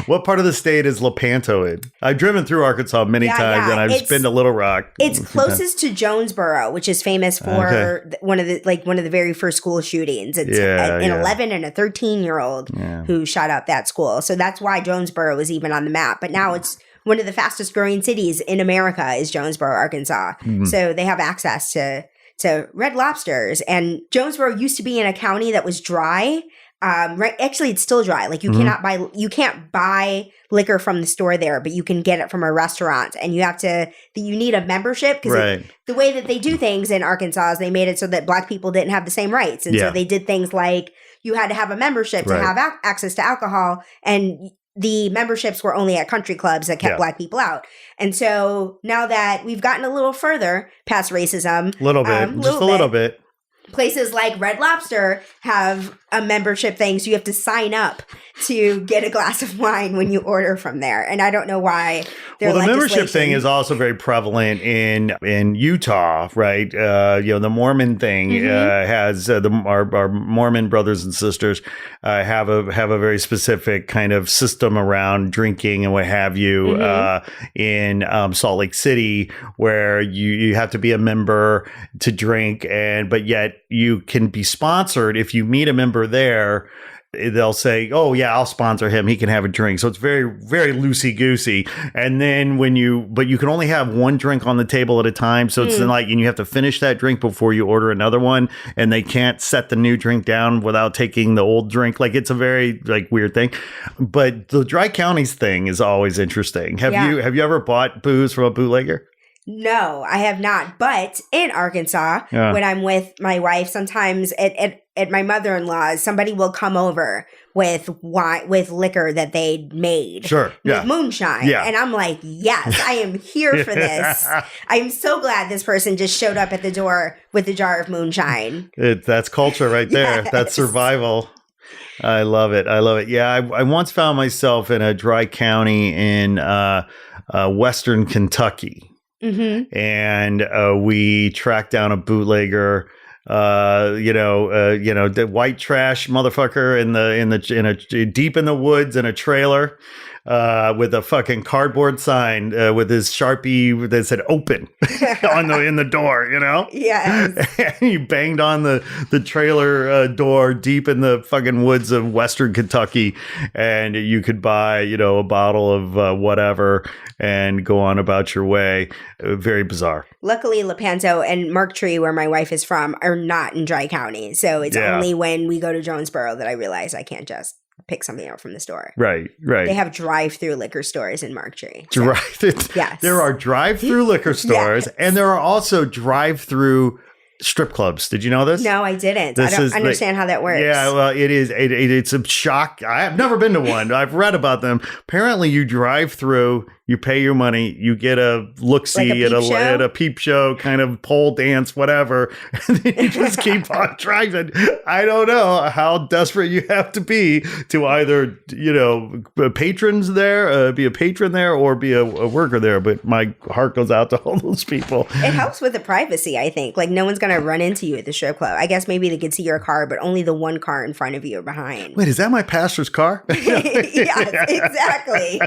What part of the state is Lepanto in? I've driven through Arkansas many times and I've been to Little Rock. It's closest to Jonesboro, which is famous for one of the very first school shootings. It's an 11 and a 13-year-old who shot up that school. So that's why Jonesboro is even on the map. But now it's one of the fastest growing cities in America is Jonesboro, Arkansas. Mm-hmm. So they have access to Red Lobsters. And Jonesboro used to be in a county that was dry. Right. Actually, it's still dry. Like you can't buy liquor from the store there, but you can get it from a restaurant, and you need a membership because the way that they do things in Arkansas is they made it so that Black people didn't have the same rights. And so they did things like you had to have a membership to have access to alcohol, and the memberships were only at country clubs that kept Black people out. And so now that we've gotten a little further past racism, just a little bit. Places like Red Lobster have a membership thing, so you have to sign up to get a glass of wine when you order from there. And I don't know why. The membership thing is also very prevalent in Utah, right? The Mormon thing has our Mormon brothers and sisters have a very specific kind of system around drinking and what have you in Salt Lake City, where you have to be a member to drink, but yet you can be sponsored if you meet a member there. They'll say, "Oh yeah, I'll sponsor him. He can have a drink." So it's very, very loosey goosey. And then but you can only have one drink on the table at a time. So it's like, and you have to finish that drink before you order another one. And they can't set the new drink down without taking the old drink. Like it's a very weird thing. But the dry counties thing is always interesting. Have you ever bought booze from a bootlegger? No, I have not. But in Arkansas, when I'm with my wife, sometimes at my mother-in-law's, somebody will come over with wine, with liquor that they made. Sure. With moonshine. Yeah. And I'm like, yes, I am here for this. I'm so glad this person just showed up at the door with a jar of moonshine. That's culture right there. Yes. That's survival. I love it. Yeah, I once found myself in a dry county in Western Kentucky. Mm-hmm. And we tracked down a bootlegger, the white trash motherfucker in deep in the woods in a trailer, with a fucking cardboard sign with his Sharpie that said "open" in the door. Yes. And you banged on the trailer door deep in the fucking woods of Western Kentucky, and you could buy a bottle of whatever and go on about your way. Very bizarre. Luckily, Lepanto and Mark Tree, where my wife is from, are not in Dry County. So it's only when we go to Jonesboro that I realize I can't just pick something out from the store. Right. They have drive-through liquor stores in Mark Tree. So, yes. There are drive-through liquor stores, and there are also drive-through strip clubs. Did you know this? No, I didn't. I don't understand how that works. Yeah, well, it is. It's a shock. I have never been to one. I've read about them. Apparently, you drive through, You pay your money, you get a look-see at a peep show, kind of pole dance, whatever, and then you just keep on trying. I don't know how desperate you have to be to either, patrons there, be a patron there, or be a worker there. But my heart goes out to all those people. It helps with the privacy, I think. Like, no one's going to run into you at the strip club. I guess maybe they could see your car, but only the one car in front of you or behind. Wait, is that my pastor's car? Yes, exactly.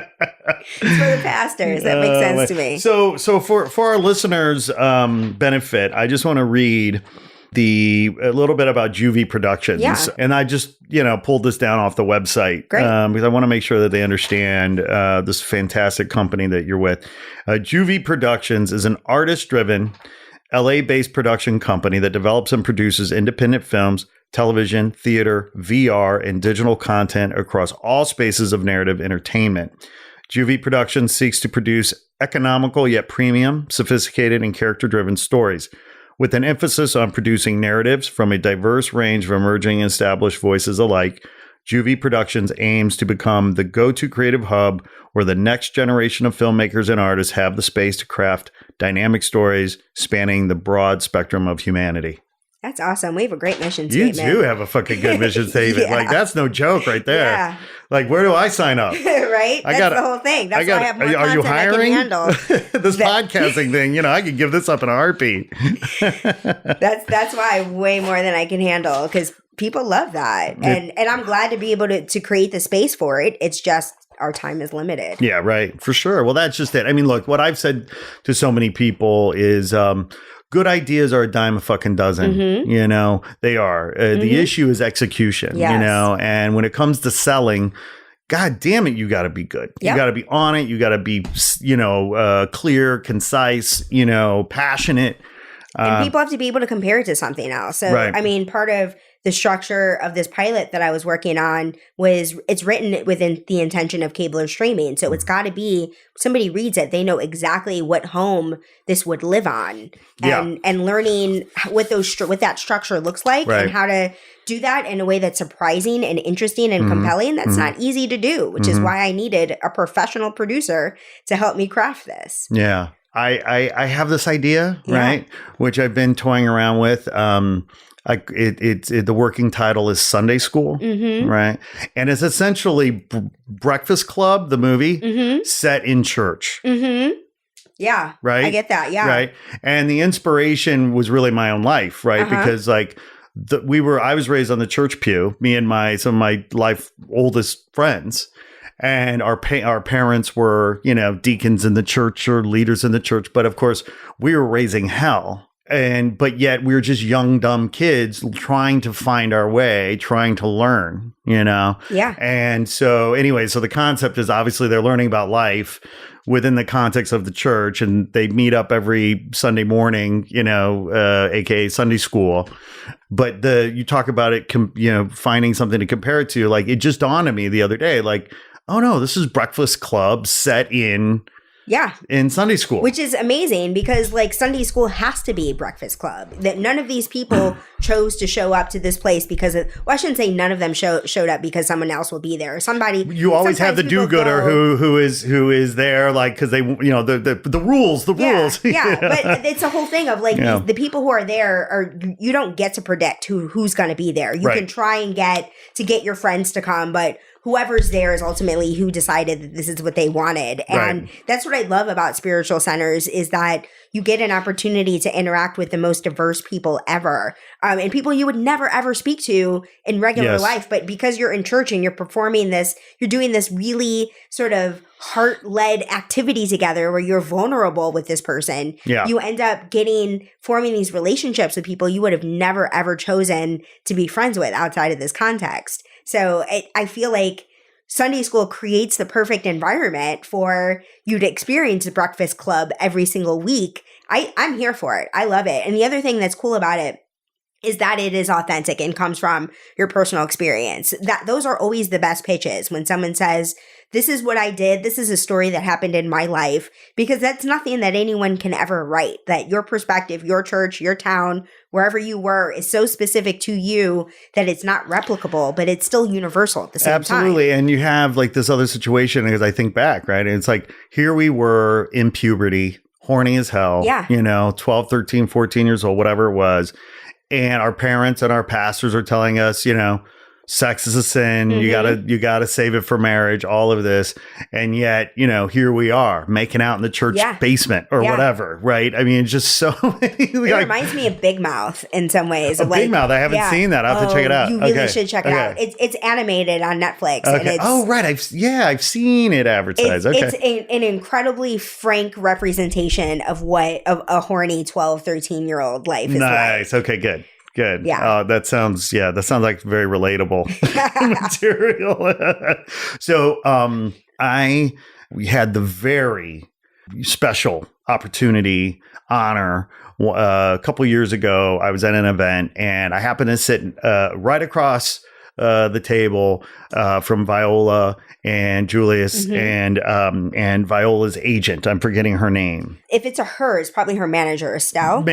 It's for the pastors. That makes sense to me. So for our listeners' benefit, I just want to read a little bit about JuVee Productions. Yeah. And I just, pulled this down off the website. Great. Because I want to make sure that they understand this fantastic company that you're with. JuVee Productions is an artist-driven, LA-based production company that develops and produces independent films, television, theater, VR, and digital content across all spaces of narrative entertainment. JuVee Productions seeks to produce economical yet premium, sophisticated, and character-driven stories, with an emphasis on producing narratives from a diverse range of emerging and established voices alike. JuVee Productions aims to become the go-to creative hub where the next generation of filmmakers and artists have the space to craft dynamic stories spanning the broad spectrum of humanity. That's awesome. We have a great mission statement. You do have a fucking good mission statement. Yeah. Like, that's no joke right there. Yeah. Like, where do I sign up? Right? That's the whole thing. That's why I have more content you hiring? I can handle. This podcasting thing, I could give this up in a heartbeat. That's why way more than I can handle, because people love that. And I'm glad to be able to create the space for it. It's just our time is limited. Yeah, right. For sure. Well, that's just it. I mean, look, what I've said to so many people is good ideas are a dime a fucking dozen. Mm-hmm. They are. The issue is execution, yes. And when it comes to selling, God damn it, you got to be good. Yep. You got to be on it. You got to be, clear, concise, passionate. And people have to be able to compare it to something else. So, right. I mean, part of the structure of this pilot that I was working on was it's written within the intention of cable or streaming. So it's got to be, somebody reads it, they know exactly what home this would live on, and learning what that structure looks like, right. and how to do that in a way that's surprising and interesting and compelling. That's not easy to do, which is why I needed a professional producer to help me craft this. Yeah. I have this idea, right, which I've been toying around with. The working title is Sunday School, right? And it's essentially Breakfast Club, the movie, set in church. Yeah. Right? I get that. Yeah. Right. And the inspiration was really my own life, right? Because I was raised on the church pew, me and some of my life oldest friends. And our parents were, deacons in the church or leaders in the church. But of course, we were raising hell. But yet we were just young, dumb kids trying to find our way, trying to learn, Yeah. And so anyway, so the concept is obviously they're learning about life within the context of the church, and they meet up every Sunday morning, AKA Sunday school. But you talk about it, finding something to compare it to, like, it just dawned on me the other day, like, oh no, this is Breakfast Club set in Sunday school. Which is amazing, because Sunday school has to be Breakfast Club. That none of these people chose to show up to this place because I shouldn't say none of them showed up because someone else will be there. You always have the do-gooder who is there, because they, the rules. Yeah. But it's a whole thing of the people who are there you don't get to predict who's going to be there. You can try and get your friends to come, but whoever's there is ultimately who decided that this is what they wanted. And that's what I love about spiritual centers, is that you get an opportunity to interact with the most diverse people ever. And people you would never, ever speak to in regular life. But because you're in church and you're performing this, you're doing this really sort of heart-led activity together where you're vulnerable with this person. Yeah. You end up forming these relationships with people you would have never, ever chosen to be friends with outside of this context. So I feel like Sunday school creates the perfect environment for you to experience the Breakfast Club every single week. I'm here for it. I love it. And the other thing that's cool about it is that it is authentic and comes from your personal experience. Those are always the best pitches. When someone says this is what I did. This is a story that happened in my life, because that's nothing that anyone can ever write. That your perspective, your church, your town, wherever you were, is so specific to you that it's not replicable, but it's still universal at the same time. Absolutely. And you have like this other situation, because I think back, right? And it's like, here we were in puberty, horny as hell, 12, 13, 14 years old, whatever it was. And our parents and our pastors are telling us, sex is a sin. Mm-hmm. You gotta save it for marriage, all of this. And yet, here we are making out in the church basement or whatever. Right. I mean, just so many. It reminds me of Big Mouth in some ways. Big Mouth. I haven't seen that. I'll have to check it out. You really should check it out. It's animated on Netflix. Okay. And right. I've seen it advertised. It's an incredibly frank representation of what a horny 12, 13-year-old life is like. Nice. Okay, good. Good. Yeah. That sounds like very relatable material. So we had the very special opportunity, honor. A couple years ago, I was at an event and I happened to sit right across the table from Viola and Julius and Viola's agent. I'm forgetting her name. If it's a her, it's probably her manager, Estelle.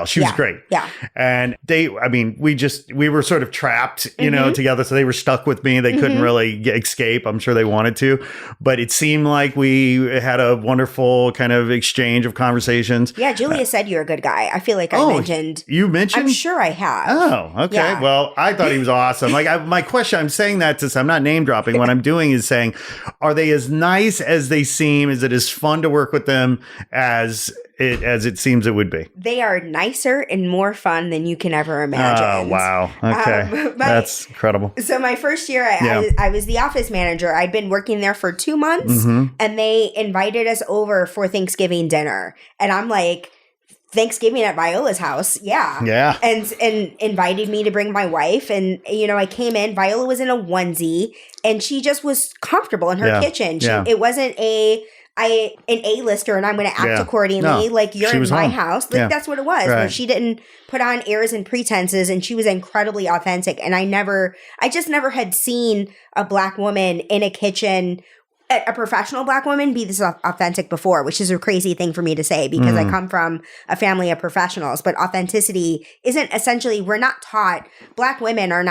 She was great. Yeah. And we were sort of trapped, together. So they were stuck with me. They couldn't really escape. I'm sure they wanted to, but it seemed like we had a wonderful kind of exchange of conversations. Yeah. Julius said you're a good guy. I feel like I mentioned. You mentioned? I'm sure I have. Oh, okay. Yeah. Well, I thought he was awesome. My question, I'm saying that I'm not name dropping. What I'm doing is saying, are they as nice as they seem? Is it as fun to work with them as it seems it would be? They are nicer and more fun than you can ever imagine. Oh, wow. Okay. That's incredible. So my first year, I was the office manager. I'd been working there for 2 months and they invited us over for Thanksgiving dinner. And I'm like, Thanksgiving at Viola's house. Yeah. Yeah. And invited me to bring my wife. And, I came in, Viola was in a onesie and she just was comfortable in her kitchen. It wasn't an A-lister and I'm going to act accordingly. No, like you're in my house. Like that's what it was. Right. She didn't put on airs and pretenses and she was incredibly authentic. And I just never had seen a Black woman in a kitchen, a professional Black woman, be this authentic before, which is a crazy thing for me to say because I come from a family of professionals. But authenticity isn't essentially, we're not taught, Black women are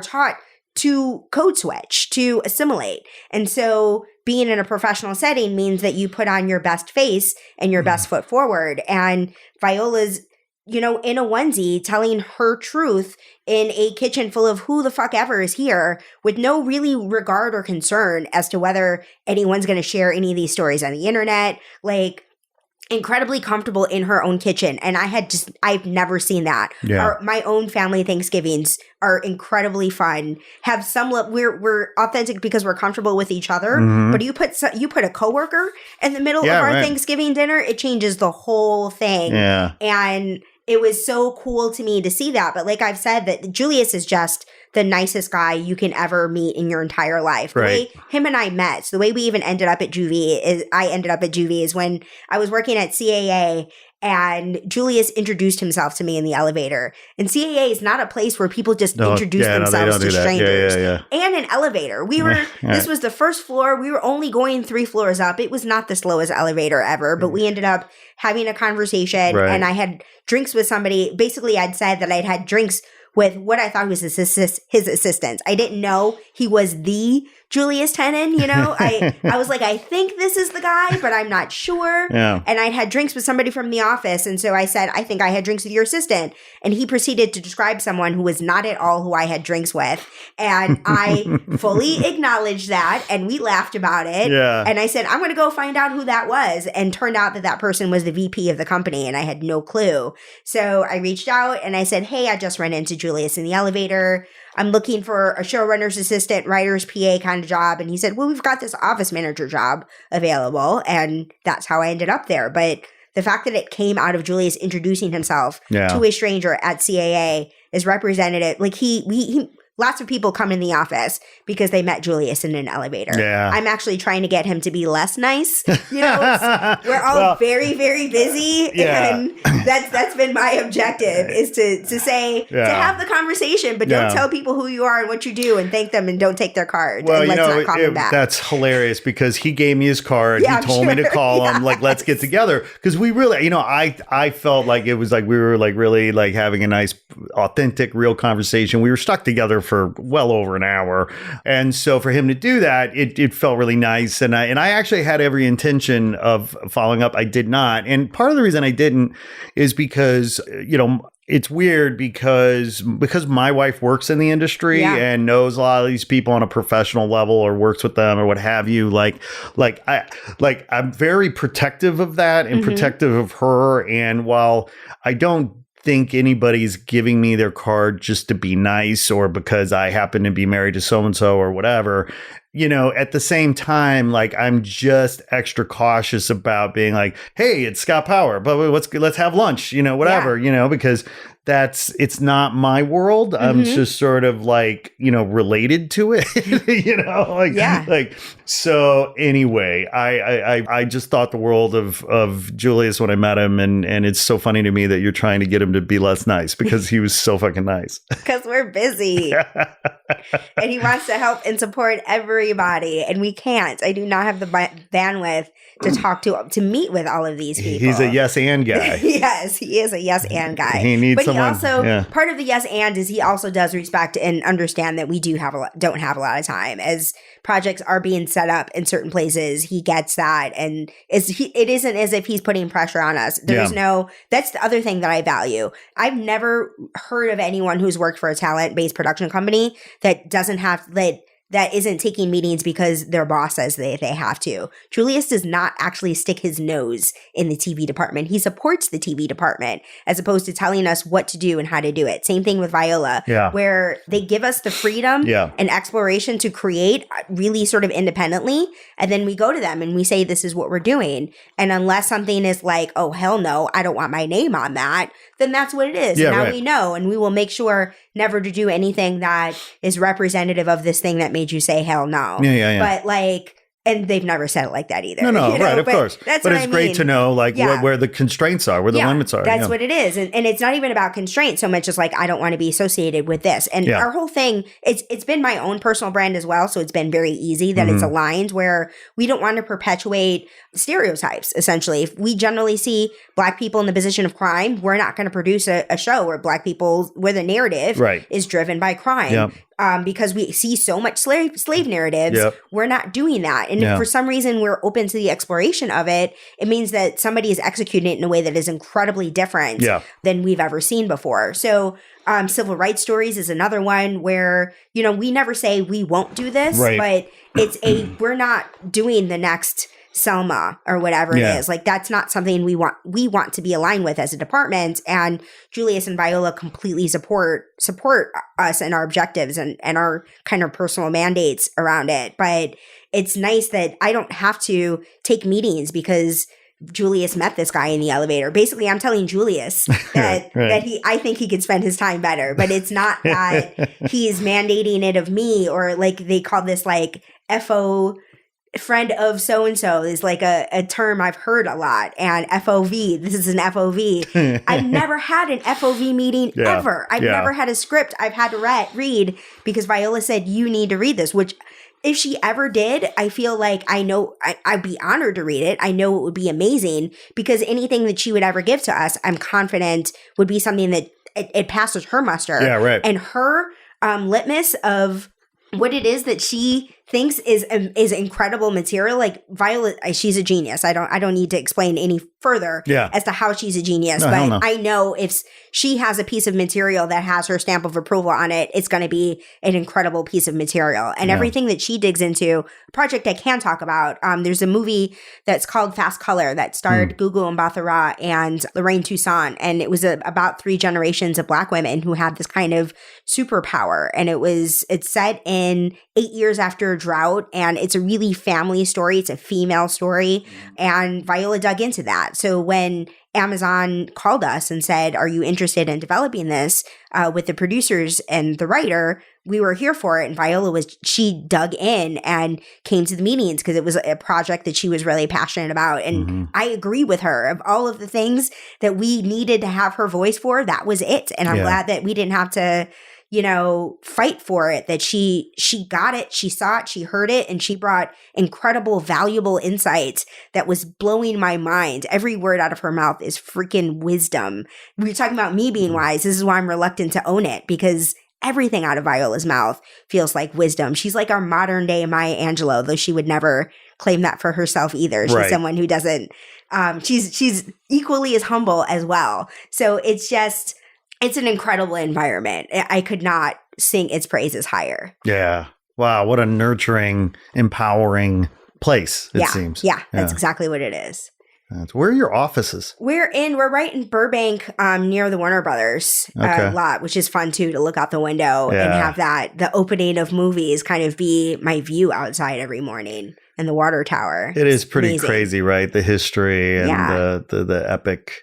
taught to code switch, to assimilate. And so being in a professional setting means that you put on your best face and your best foot forward. And Viola's, in a onesie, telling her truth in a kitchen full of who the fuck ever is here with no really regard or concern as to whether anyone's going to share any of these stories on the internet. Like, incredibly comfortable in her own kitchen. And I've never seen that. Yeah. My own family Thanksgivings are incredibly fun. Have some, we're authentic because we're comfortable with each other. But you put a coworker in the middle of our Thanksgiving dinner, it changes the whole thing. Yeah. And it was so cool to me to see that. But like I've said, that Julius is just the nicest guy you can ever meet in your entire life. The way him and I met, so the way we even ended up at JuVee is when I was working at CAA and Julius introduced himself to me in the elevator. And CAA is not a place where people just introduce themselves to strangers. And an elevator. This was the first floor. We were only going 3 floors up. It was not the slowest elevator ever, but we ended up having a conversation and I had drinks with somebody. Basically, I'd said that I'd had drinks with what I thought was his assistant. I didn't know he was the Julius Tennon, I was like, I think this is the guy, but I'm not sure. Yeah. And I'd had drinks with somebody from the office. And so I said, I think I had drinks with your assistant. And he proceeded to describe someone who was not at all who I had drinks with. And I fully acknowledged that. And we laughed about it. Yeah. And I said, I'm going to go find out who that was. And turned out that person was the VP of the company. And I had no clue. So I reached out and I said, hey, I just ran into Julius in the elevator. I'm looking for a showrunner's assistant, writer's PA kind of job. And he said, well, we've got this office manager job available. And that's how I ended up there. But the fact that it came out of Julius introducing himself to a stranger at CAA is representative. Like lots of people come in the office because they met Julius in an elevator. Yeah. I'm actually trying to get him to be less nice. You know, we're all very, very busy. Yeah. And that's been my objective, is to say, to have the conversation, but don't tell people who you are and what you do, and thank them and don't take their card. Well, and let's not call them back. That's hilarious because he gave me his card. He told me to call him, like, let's get together. Because we really, you know, I felt like it was like we were like really like having a nice, authentic, real conversation. We were stuck together for well over an hour. And so for him to do that, it felt really nice. And I actually had every intention of following up. I did not. And part of the reason I didn't is because, you know, it's weird because my wife works in the industry and knows a lot of these people on a professional level or works with them or what have you. I'm very protective of that and protective of her. And while I don't think anybody's giving me their card just to be nice or because I happen to be married to so-and-so or whatever, you know, at the same time, like, I'm just extra cautious about being like, hey, it's Scott Power, but let's have lunch, you know, whatever, you know, because it's not my world. I'm just sort of like, you know, related to it, you know, so anyway, I just thought the world of Julius when I met him. And it's so funny to me that you're trying to get him to be less nice because he was so fucking nice. Because we're busy. And he wants to help and support everybody. And we can't. I do not have the bandwidth to meet with all of these people. He's a yes and guy. Yes, he is a yes and guy. He needs someone. He also, part of the yes and is he also does respect and understand that we don't have a lot of time. As projects are being set up in certain places, he gets that. And it isn't as if he's putting pressure on us. That's the other thing that I value. I've never heard of anyone who's worked for a talent-based production company that doesn't have, that isn't taking meetings because their boss says they have to. Julius does not actually stick his nose in the TV department. He supports the TV department as opposed to telling us what to do and how to do it. Same thing with Viola, where they give us the freedom and exploration to create really sort of independently. And then we go to them and we say, this is what we're doing. And unless something is like, oh, hell no, I don't want my name on that, then that's what it is. Yeah, and now we know, and we will make sure never to do anything that is representative of this thing that made you say hell no. Yeah. But and they've never said it like that either. No, you know? right, of course. That's but what it's I great mean. to know, like, where the constraints are, where the limits are. That's what it is. And it's not even about constraints so much as like, I don't want to be associated with this. And our whole thing, it's been my own personal brand as well. So it's been very easy that it's aligned where we don't want to perpetuate stereotypes, essentially. If we generally see Black people in the position of crime, we're not going to produce a show where Black people, where the narrative is driven by crime. Yep. Because we see so much slave narratives, we're not doing that. And if for some reason we're open to the exploration of it, it means that somebody is executing it in a way that is incredibly different than we've ever seen before. So civil rights stories is another one where, you know, we never say we won't do this, but we're not doing the next Selma or whatever it is. Like, that's not something we want to be aligned with as a department. And Julius and Viola completely support us and our objectives and our kind of personal mandates around it. But it's nice that I don't have to take meetings because Julius met this guy in the elevator. Basically, I'm telling Julius that I think he could spend his time better, but it's not that he's mandating it of me, or like they call this like FO, friend of so-and-so is like a term I've heard a lot. And FOV, this is an FOV. I've never had an FOV meeting ever. I've never had a script I've had to read because Viola said, you need to read this, which if she ever did, I feel like I'd be honored to read it. I know it would be amazing because anything that she would ever give to us, I'm confident would be something that it passes her muster. Yeah, right. And her litmus of what it is that she thinks is incredible material. Like Viola, she's a genius. I don't need to explain any further as to how she's a genius. But I know if she has a piece of material that has her stamp of approval on it, it's going to be an incredible piece of material. And everything that she digs into, a project I can talk about, there's a movie that's called Fast Color that starred Gugu Mbatha-Raw and Lorraine Toussaint. And it was about 3 generations of Black women who had this kind of superpower. And it's set in 8 years after summer drought, and it's a really family story. It's a female story, and Viola dug into that. So when Amazon called us and said, "Are you interested in developing this with the producers and the writer?" we were here for it. And she dug in and came to the meetings because it was a project that she was really passionate about. And I agree with her. Of all of the things that we needed to have her voice for, that was it. And I'm glad that we didn't have to, fight for it, that she got it, she saw it, she heard it, and she brought incredible, valuable insights that was blowing my mind. Every word out of her mouth is freaking wisdom. We were talking about me being wise. This is why I'm reluctant to own it, because everything out of Viola's mouth feels like wisdom. She's like our modern day Maya Angelou, though she would never claim that for herself either. She's someone who doesn't, she's equally as humble as well. So it's an incredible environment. I could not sing its praises higher. Yeah. Wow. What a nurturing, empowering place, it seems. Yeah. That's exactly what it is. Where are your offices? We're right in Burbank, near the Warner Brothers lot, which is fun too, to look out the window and have the opening of movies kind of be my view outside every morning, and the water tower. It is pretty crazy, right? The history and the epic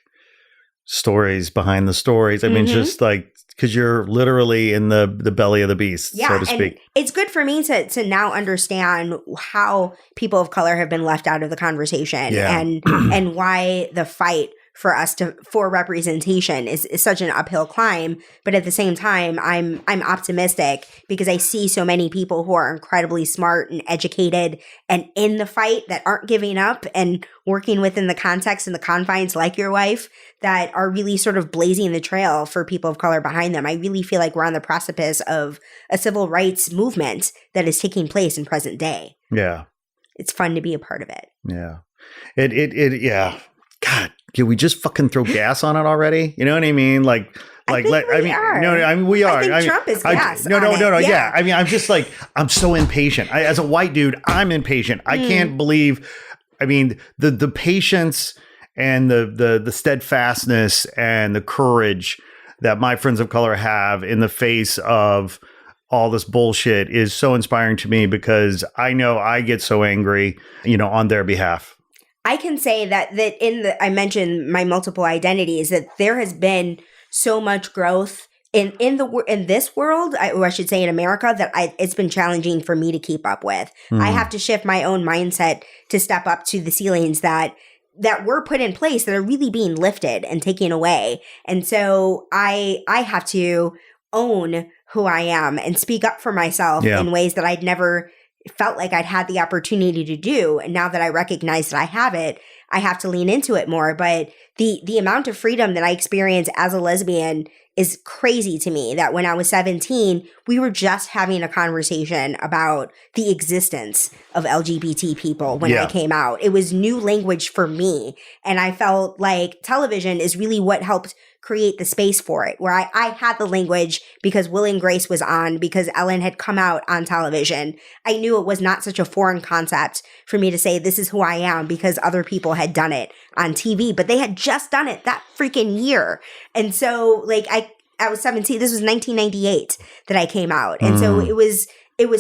stories behind the stories. I mean, just like, because you're literally in the belly of the beast, so to speak. And it's good for me to now understand how people of color have been left out of the conversation and why the fight for us for representation is such an uphill climb. But at the same time, I'm optimistic because I see so many people who are incredibly smart and educated and in the fight that aren't giving up and working within the context and the confines, like your wife, that are really sort of blazing the trail for people of color behind them. I really feel like we're on the precipice of a civil rights movement that is taking place in present day. Yeah. It's fun to be a part of it. Yeah. Yeah. God, can we just fucking throw gas on it already? You know what I mean? We are. I think Trump is gas. No. Yeah. I mean, I'm just like, I'm so impatient. As a white dude, I'm impatient. I can't believe, I mean, the patience and the steadfastness and the courage that my friends of color have in the face of all this bullshit is so inspiring to me, because I know I get so angry, on their behalf. I can say that I mentioned my multiple identities, that there has been so much growth in this world, or I should say in America, that it's been challenging for me to keep up with. I have to shift my own mindset to step up to the ceilings that were put in place that are really being lifted and taken away. And so I have to own who I am and speak up for myself in ways that I'd never felt like I'd had the opportunity to do. And now that I recognize that I have it, I have to lean into it more. But the amount of freedom that I experience as a lesbian is crazy to me, that when I was 17, we were just having a conversation about the existence of LGBT people when I came out. It was new language for me. And I felt like television is really what helped create the space for it, where I had the language because Will and Grace was on, because Ellen had come out on television. I knew it was not such a foreign concept for me to say, this is who I am, because other people had done it on TV, but they had just done it that freaking year. And so I was 17, this was 1998 that I came out. And so it was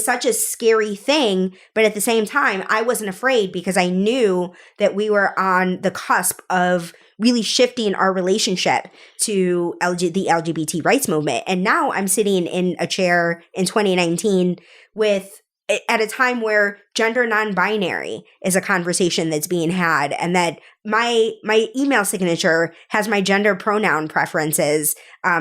such a scary thing, but at the same time, I wasn't afraid, because I knew that we were on the cusp of really shifting our relationship to the LGBT rights movement. And now I'm sitting in a chair in 2019 at a time where gender non-binary is a conversation that's being had, and that my email signature has my gender pronoun preferences,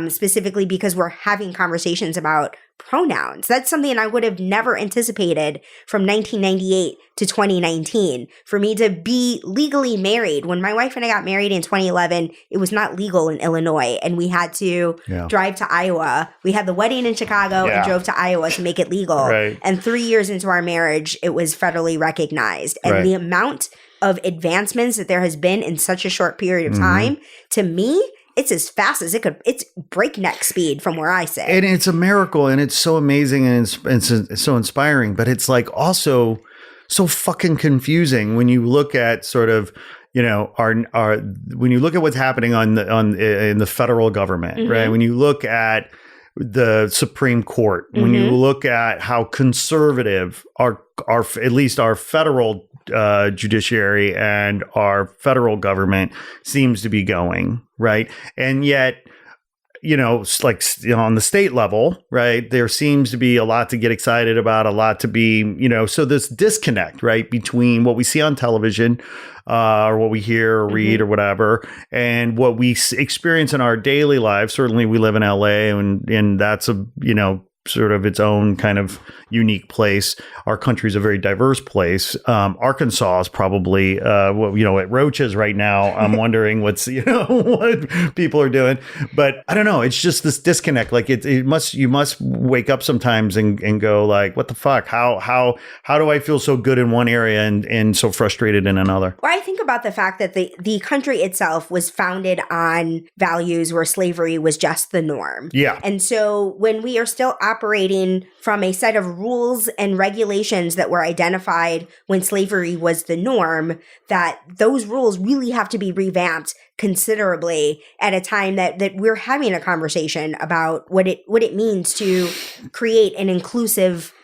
specifically because we're having conversations about pronouns. That's something I would have never anticipated from 1998 to 2019. For me to be legally married, when my wife and I got married in 2011, it was not legal in Illinois, and we had to drive to Iowa. We had the wedding in Chicago and drove to Iowa to make it legal. Right. And 3 years into our marriage, it was federally recognized. And the amount of advancements that there has been in such a short period of time, to me, it's as fast as it could. It's breakneck speed from where I sit. And it's a miracle, and it's so amazing, and it's so inspiring, but it's like also so fucking confusing when you look at sort of, when you look at what's happening in the federal government, right? When you look at the Supreme Court, when you look at how conservative our at least our federal judiciary and our federal government seems to be going, right? And yet, like on the state level, right, there seems to be a lot to get excited about, a lot to be, so this disconnect, right, between what we see on television or what we hear or read or whatever, and what we experience in our daily lives. Certainly we live in LA, and that's a, sort of its own kind of unique place. Our country is a very diverse place. Arkansas is probably, at Roaches right now. I'm wondering what's, what people are doing. But I don't know. It's just this disconnect. Like you must wake up sometimes and go like, what the fuck? How do I feel so good in one area and so frustrated in another? Well, I think about the fact that the country itself was founded on values where slavery was just the norm. Yeah. And so when we are still operating from a set of rules and regulations that were identified when slavery was the norm, that those rules really have to be revamped considerably at a time that we're having a conversation about what it means to create an inclusive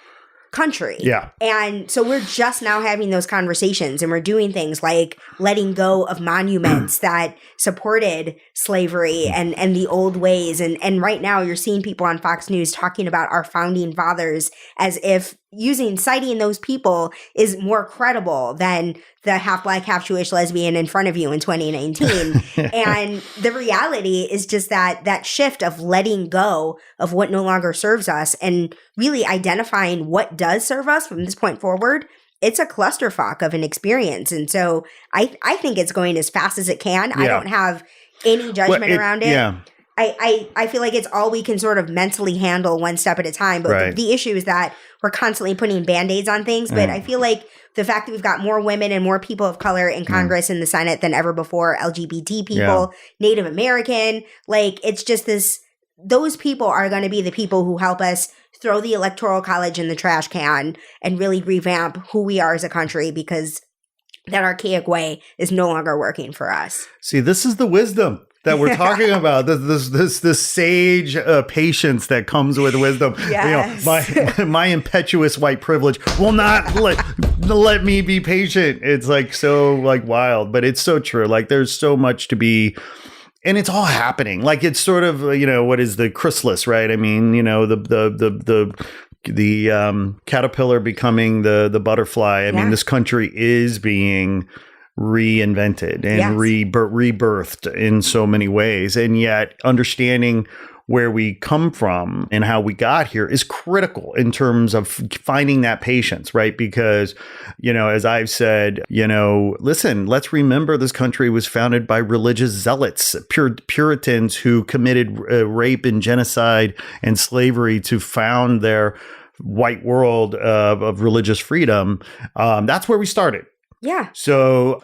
country. Yeah. And so we're just now having those conversations, and we're doing things like letting go of monuments that supported slavery and the old ways. And right now you're seeing people on Fox News talking about our founding fathers as if citing those people is more credible than the half black, half Jewish lesbian in front of you in 2019. And the reality is just that shift of letting go of what no longer serves us and really identifying what does serve us from this point forward. It's a clusterfuck of an experience. And so I think it's going as fast as it can. Yeah. I don't have any judgment around it. Yeah. I feel like it's all we can sort of mentally handle one step at a time. But right. the issue is that we're constantly putting Band-Aids on things. But I feel like the fact that we've got more women and more people of color in Congress and the Senate than ever before, LGBT people, Native American, like it's just this, those people are going to be the people who help us throw the Electoral College in the trash can and really revamp who we are as a country, because that archaic way is no longer working for us. See, this is the wisdom that we're talking about, this sage patience that comes with wisdom. Yes. My impetuous white privilege will not let me be patient. It's like so like wild, but it's so true. Like there's so much to be, and it's all happening. Like it's sort of, what is the chrysalis, right? I mean, the caterpillar becoming the butterfly. I mean, this country is being reinvented and rebirthed in so many ways. And yet understanding where we come from and how we got here is critical in terms of finding that patience, right? Because, as I've said, listen, let's remember this country was founded by religious zealots, Puritans who committed rape and genocide and slavery to found their white world of religious freedom. That's where we started. Yeah. So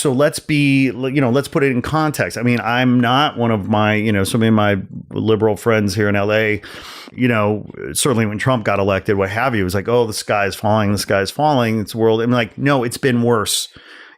let's let's put it in context. I mean, I'm not one of my, so many of my liberal friends here in LA, certainly when Trump got elected, what have you, it was like, oh, the sky is falling. It's world. I'm like, no, it's been worse.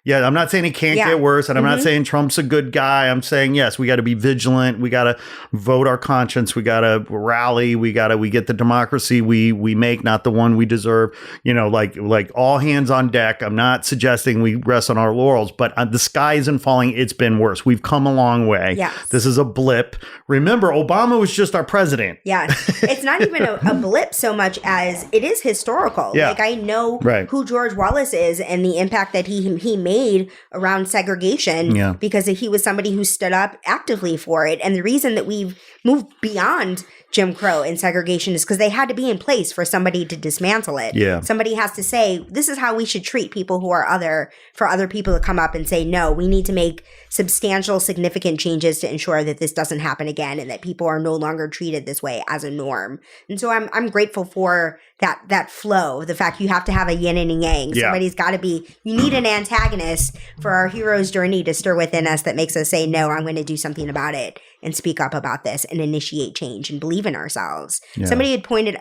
Yeah, I'm not saying it can't get worse, and I'm not saying Trump's a good guy. I'm saying, yes, we got to be vigilant. We got to vote our conscience. We got to rally. We get the democracy we make, not the one we deserve. Like all hands on deck. I'm not suggesting we rest on our laurels, but the sky isn't falling. It's been worse. We've come a long way. Yes. This is a blip. Remember, Obama was just our president. Yeah. It's not even a blip so much as it is historical. Yeah. Like I know who George Wallace is and the impact that he made around segregation because he was somebody who stood up actively for it. And the reason that we've moved beyond Jim Crow and segregation is because they had to be in place for somebody to dismantle it. Yeah. Somebody has to say, this is how we should treat people who are other, for other people to come up and say, no, we need to make substantial, significant changes to ensure that this doesn't happen again and that people are no longer treated this way as a norm. And so I'm grateful for that flow, the fact you have to have a yin and a yang. Yeah. Somebody's got to be, you need an antagonist for our hero's journey to stir within us that makes us say, no, I'm going to do something about it and speak up about this and initiate change and believe in ourselves. Yeah. Somebody had pointed,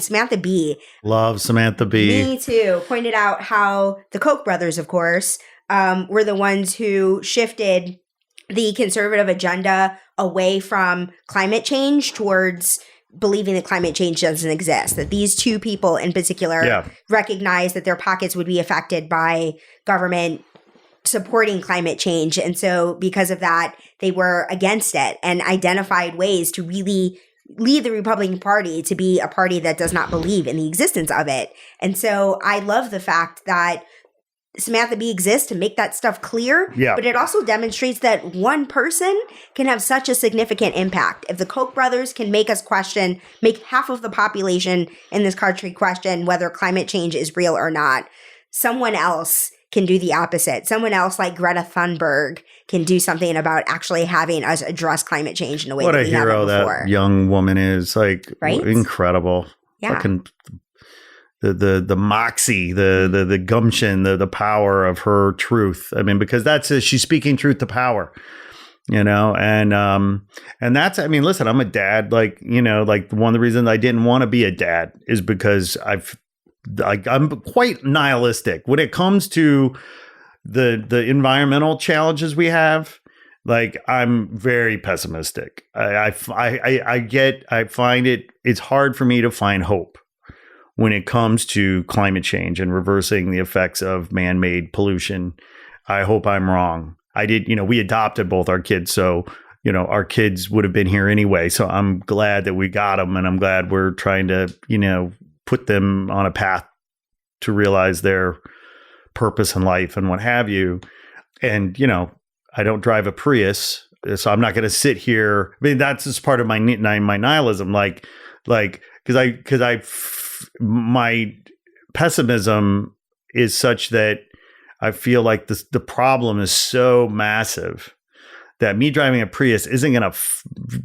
Samantha B. Love Samantha B. Me too. Pointed out how the Koch brothers, of course, were the ones who shifted the conservative agenda away from climate change towards believing that climate change doesn't exist, that these two people in particular recognize that their pockets would be affected by government supporting climate change. And so because of that, they were against it and identified ways to really lead the Republican Party to be a party that does not believe in the existence of it. And so I love the fact that Samantha Bee exists to make that stuff clear, but it also demonstrates that one person can have such a significant impact. If the Koch brothers can make us question, make half of the population in this country question whether climate change is real or not, someone else can do the opposite. Someone else like Greta Thunberg can do something about actually having us address climate change in a way that we haven't before. What a hero that young woman is. Like, incredible. Yeah. Fucking the moxie, the gumption, the power of her truth. I mean, because she's speaking truth to power, and that's, I mean, listen, I'm a dad, like, like one of the reasons I didn't want to be a dad is because I'm quite nihilistic when it comes to the environmental challenges we have. Like, I'm very pessimistic. I find it's hard for me to find hope when it comes to climate change and reversing the effects of man-made pollution. I hope I'm wrong. We adopted both our kids, so, our kids would have been here anyway. So I'm glad that we got them, and I'm glad we're trying to, put them on a path to realize their purpose in life and what have you. And, I don't drive a Prius, so I'm not going to sit here. I mean, that's just part of my nihilism. My pessimism is such that I feel like the problem is so massive that me driving a Prius isn't going to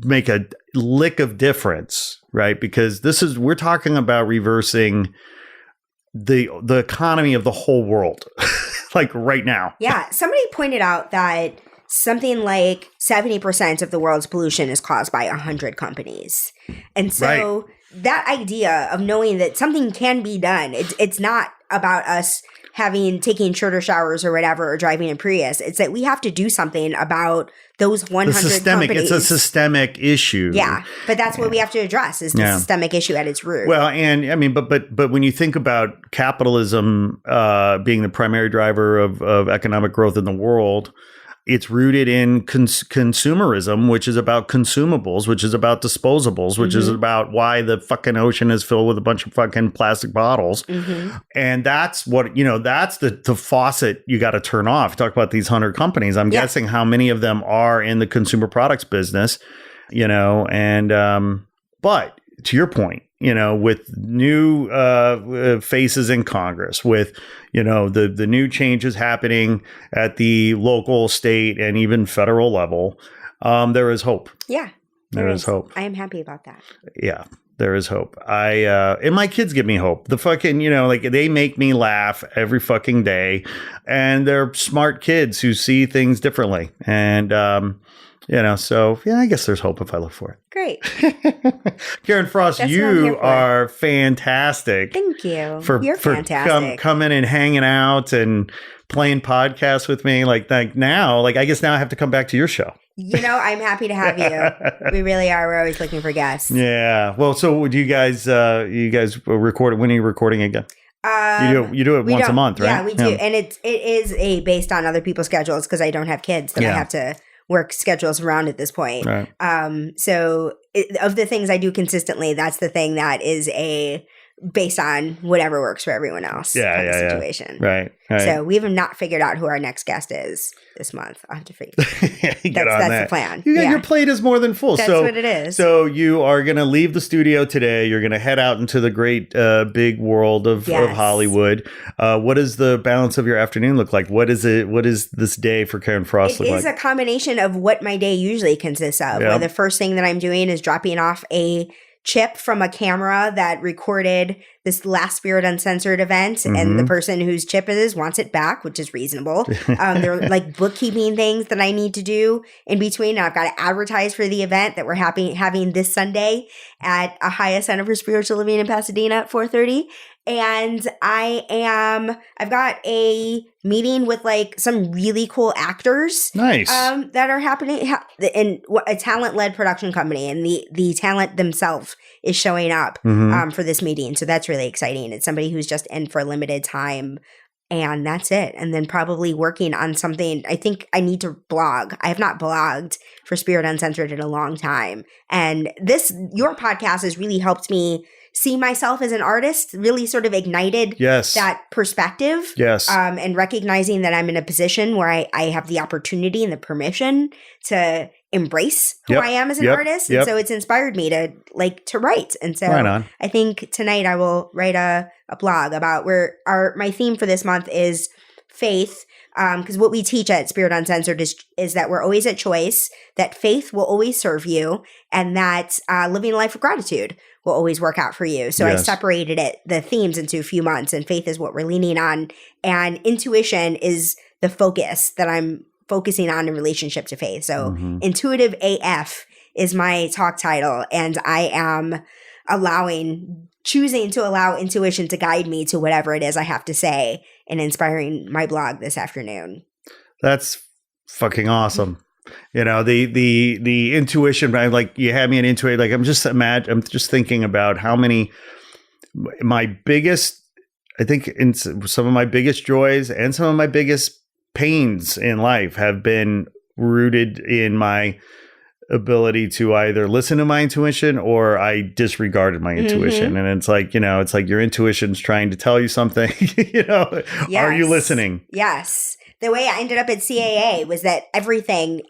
make a lick of difference, right? Because we're talking about reversing the economy of the whole world, like right now. Yeah. Somebody pointed out that something like 70% of the world's pollution is caused by 100 companies. And so that idea of knowing that something can be done, it's not about us taking shorter showers or whatever, or driving a Prius. It's that we have to do something about those 100 companies. It's a systemic issue. Yeah, but that's what we have to address is the systemic issue at its root. Well, and I mean, but when you think about capitalism being the primary driver of economic growth in the world, it's rooted in consumerism, which is about consumables, which is about disposables, which is about why the fucking ocean is filled with a bunch of fucking plastic bottles. And that's what, that's the faucet you got to turn off. Talk about these 100 companies. I'm guessing how many of them are in the consumer products business, but to your point, with new faces in Congress, with, the new changes happening at the local, state, and even federal level, there is hope. Yeah. There is hope. I am happy about that. Yeah, there is hope. And my kids give me hope. The fucking, they make me laugh every fucking day, and they're smart kids who see things differently. And, so I guess there's hope if I look for it. Great. Karen Frost, you are fantastic. Thank you. You're fantastic. Coming and hanging out and playing podcasts with me. Like now, I guess now I have to come back to your show. I'm happy to have you. We really are. We're always looking for guests. Yeah. Well, so would you guys record? When are you recording again? You do it once a month, right? Yeah, we do. And it is based on other people's schedules because I don't have kids that I have to work schedules around at this point. Right. So of the things I do consistently, that's the thing that is based on whatever works for everyone else. Kind of situation. Right. So we have not figured out who our next guest is this month. I'll have to figure. That's the plan. Your plate is more than full. That's what it is. So you are going to leave the studio today. You're going to head out into the great big world of Hollywood. What does the balance of your afternoon look like? What is this day for Karen Frost look like? It is a combination of what my day usually consists of. Where the first thing that I'm doing is dropping off a chip from a camera that recorded this Last Spirit Uncensored event, and the person whose chip it is wants it back, which is reasonable. There are bookkeeping things that I need to do in between. And I've got to advertise for the event that we're having this Sunday at a High Center for Spiritual Living in Pasadena at 4:30. And I've got a meeting with like some really cool actors. Nice. That are happening in a talent-led production company, and the talent themselves is showing up for this meeting. So that's really exciting. It's somebody who's just in for a limited time. And that's it. And then probably working on something. I think I need to blog. I have not blogged for Spirit Uncensored in a long time. And your podcast has really helped me see myself as an artist, really sort of ignited that perspective. Yes. And recognizing that I'm in a position where I have the opportunity and the permission to embrace who I am as an artist. And so it's inspired me to write. And so I think tonight I will write a blog about where my theme for this month is faith. Because what we teach at Spirit Uncensored is that we're always at choice, that faith will always serve you, and that living a life of gratitude will always work out for you. So I separated the themes into a few months, and faith is what we're leaning on, and intuition is the focus that I'm focusing on in relationship to faith. So Intuitive AF is my talk title, and I am choosing to allow intuition to guide me to whatever it is I have to say, and inspiring my blog this afternoon. That's fucking awesome. You know, the intuition, like you had me an intuition. Like I'm just thinking about how many I think in some of my biggest joys and some of my biggest pains in life have been rooted in my ability to either listen to my intuition or I disregarded my intuition. And it's like, your intuition's trying to tell you something, Are you listening? Yes. The way I ended up at CAA was that everything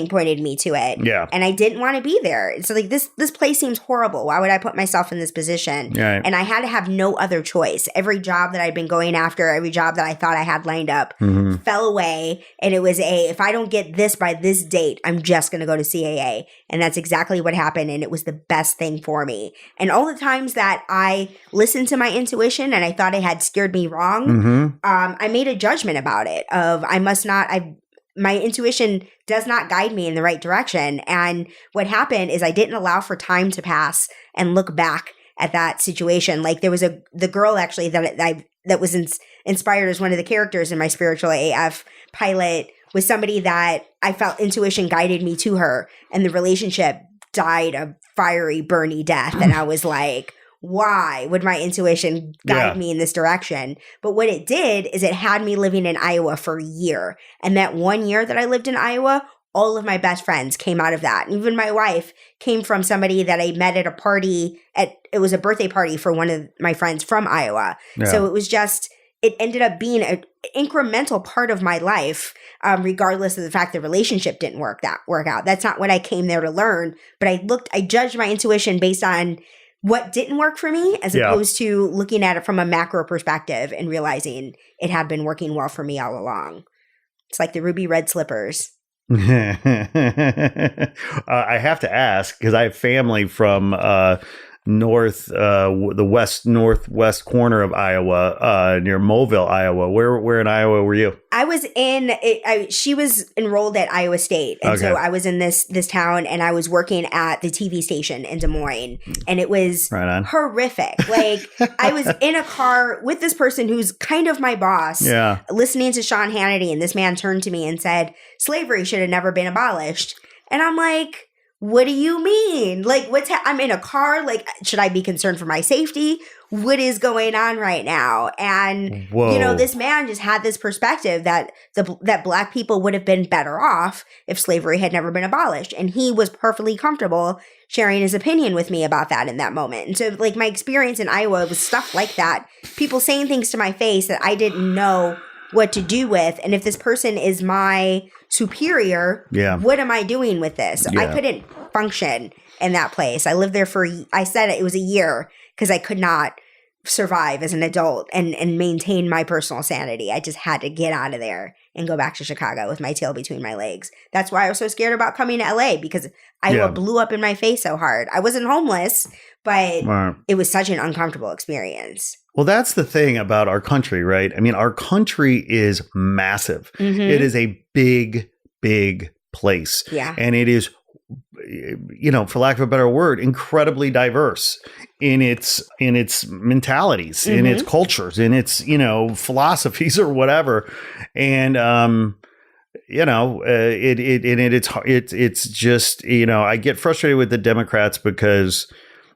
pointed me to it. Yeah. And I didn't want to be there. So like this place seems horrible. Why would I put myself in this position? Right. And I had to have no other choice. Every job that I'd been going after, every job that I thought I had lined up fell away. And it was if I don't get this by this date, I'm just going to go to CAA. And that's exactly what happened. And it was the best thing for me. And all the times that I listened to my intuition and I thought it had steered me wrong, I made a judgment about it of my intuition does not guide me in the right direction. And what happened is I didn't allow for time to pass and look back at that situation. Like there was the girl actually that was inspired as one of the characters in my Spiritual AF pilot was somebody that I felt intuition guided me to her, and the relationship died a fiery, burny death. And I was like, why would my intuition guide me in this direction? But what it did is it had me living in Iowa for a year. And that 1 year that I lived in Iowa, all of my best friends came out of that. And even my wife came from somebody that I met at a party it was a birthday party for one of my friends from Iowa. Yeah. So it was it ended up being an incremental part of my life, regardless of the fact the relationship didn't work out. That's not what I came there to learn. But I judged my intuition based on what didn't work for me, as opposed to looking at it from a macro perspective and realizing it had been working well for me all along. It's like the ruby red slippers. I have to ask, because I have family from the northwest corner of Iowa, near Moville, Iowa. Where in Iowa were you? I was she was enrolled at Iowa State. And so I was in this town, and I was working at the TV station in Des Moines, and it was horrific. Like I was in a car with this person who's kind of my boss, listening to Sean Hannity, and this man turned to me and said, slavery should have never been abolished. And I'm like, what do you mean? Like, I'm in a car. Like, should I be concerned for my safety? What is going on right now? And, this man just had this perspective that that Black people would have been better off if slavery had never been abolished. And he was perfectly comfortable sharing his opinion with me about that in that moment. And so, like, my experience in Iowa was stuff like that. People saying things to my face that I didn't know what to do with. And if this person is my superior, what am I doing with this? I couldn't function in that place. I lived there I said it was a year because I could not survive as an adult and maintain my personal sanity. I just had to get out of there and go back to Chicago with my tail between my legs. That's why I was so scared about coming to LA, because Iowa blew up in my face so hard. I wasn't homeless, but it was such an uncomfortable experience. Well, that's the thing about our country, right? I mean, our country is massive. It is a big, big place. Yeah. And it is for lack of a better word, incredibly diverse in its mentalities, in its cultures, in its, philosophies or whatever. And, it's just, I get frustrated with the Democrats because,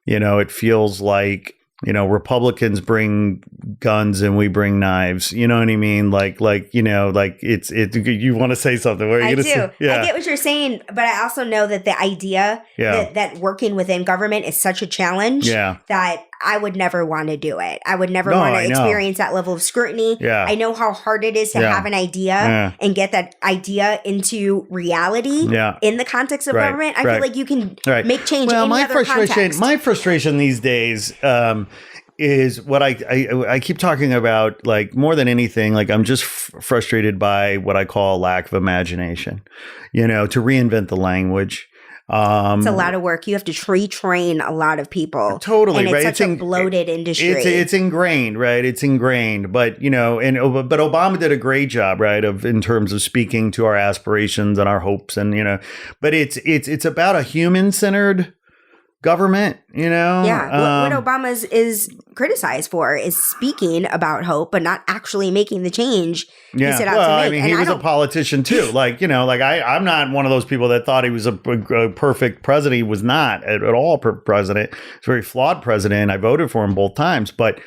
it feels like, Republicans bring guns and we bring knives. You know what I mean? Like you want to say something. What are you I do. Say? Yeah. I get what you're saying, but I also know that the idea that working within government is such a challenge that I would never want to do it. I would never want to experience that level of scrutiny. Yeah. I know how hard it is to have an idea and get that idea into reality in the context of government. I feel like you can make change in any other context. My frustration these days is what I keep talking about, like, more than anything, like, I'm just frustrated by what I call a lack of imagination, to reinvent the language. It's a lot of work. You have to retrain a lot of people. Totally, and it's right? Such a bloated industry. It's ingrained, right? It's ingrained. But but Obama did a great job, right, in terms of speaking to our aspirations and our hopes, and But it's about a human-centered government, Yeah. What Obama is criticized for is speaking about hope, but not actually making the change he set out to make. I mean, he was a politician too. I'm not one of those people that thought he was a perfect president. He was not at all president. He's a very flawed president. I voted for him both times, but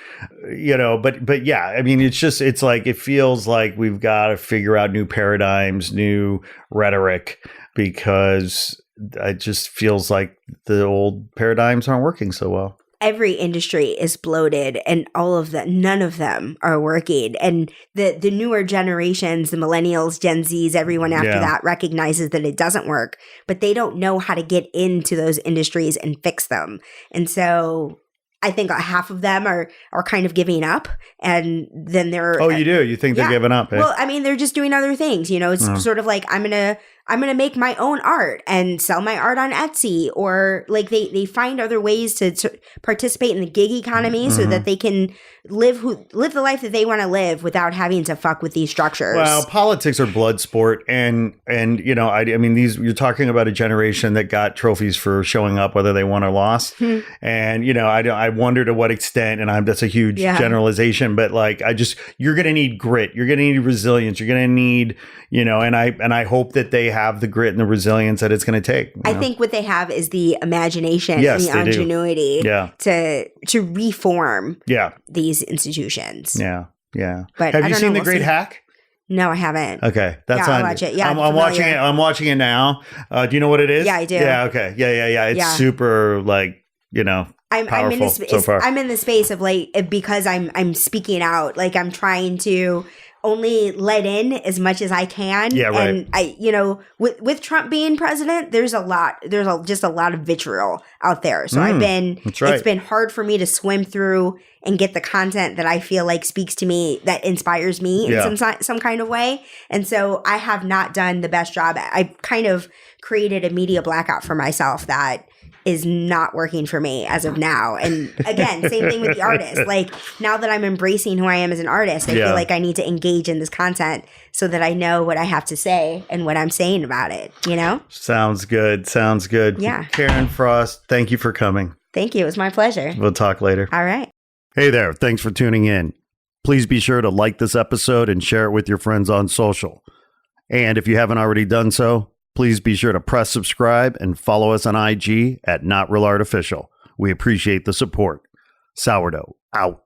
yeah, I mean, it's like, it feels like we've got to figure out new paradigms, new rhetoric, because it just feels like the old paradigms aren't working so well. Every industry is bloated, and none of them are working. And the newer generations, the millennials, Gen Zs, everyone after that recognizes that it doesn't work, but they don't know how to get into those industries and fix them. And so I think half of them are kind of giving up, and then they're you do? You think they're giving up? Eh? Well, I mean, they're just doing other things. It's sort of like, I'm gonna make my own art and sell my art on Etsy, or like they find other ways to participate in the gig economy so that they can live the life that they want to live without having to fuck with these structures. Well, politics are blood sport, and I mean, you're talking about a generation that got trophies for showing up, whether they won or lost. And I wonder to what extent, and that's a huge generalization, but like, you're going to need grit, you're going to need resilience, you're going to need, and I hope that they have the grit and the resilience that it's going to take. I think what they have is the imagination and the ingenuity to reform these institutions. Yeah. But have you seen The Great Hack? No, I haven't. Okay, that's I'll watch it. Yeah, I'm watching it. I'm watching it now. Do you know what it is? Yeah, I do. Yeah. Okay. Yeah. It's super, like, I'm in this so far. I'm in the space of, like, because I'm speaking out, like, I'm trying to only let in as much as I can. Yeah, right. And I, with Trump being president, there's just a lot of vitriol out there. So it's been hard for me to swim through and get the content that I feel like speaks to me, that inspires me in some kind of way. And so I have not done the best job. I kind of created a media blackout for myself that is not working for me as of now. And again, same thing with the artist. Like, now that I'm embracing who I am as an artist, I feel like I need to engage in this content so that I know what I have to say and what I'm saying about it, Sounds good. Yeah. Karen Frost, thank you for coming. Thank you. It was my pleasure. We'll talk later. All right. Hey there. Thanks for tuning in. Please be sure to like this episode and share it with your friends on social. And if you haven't already done so, please be sure to press subscribe and follow us on IG at Not Real Art Official. We appreciate the support. Sourdough out.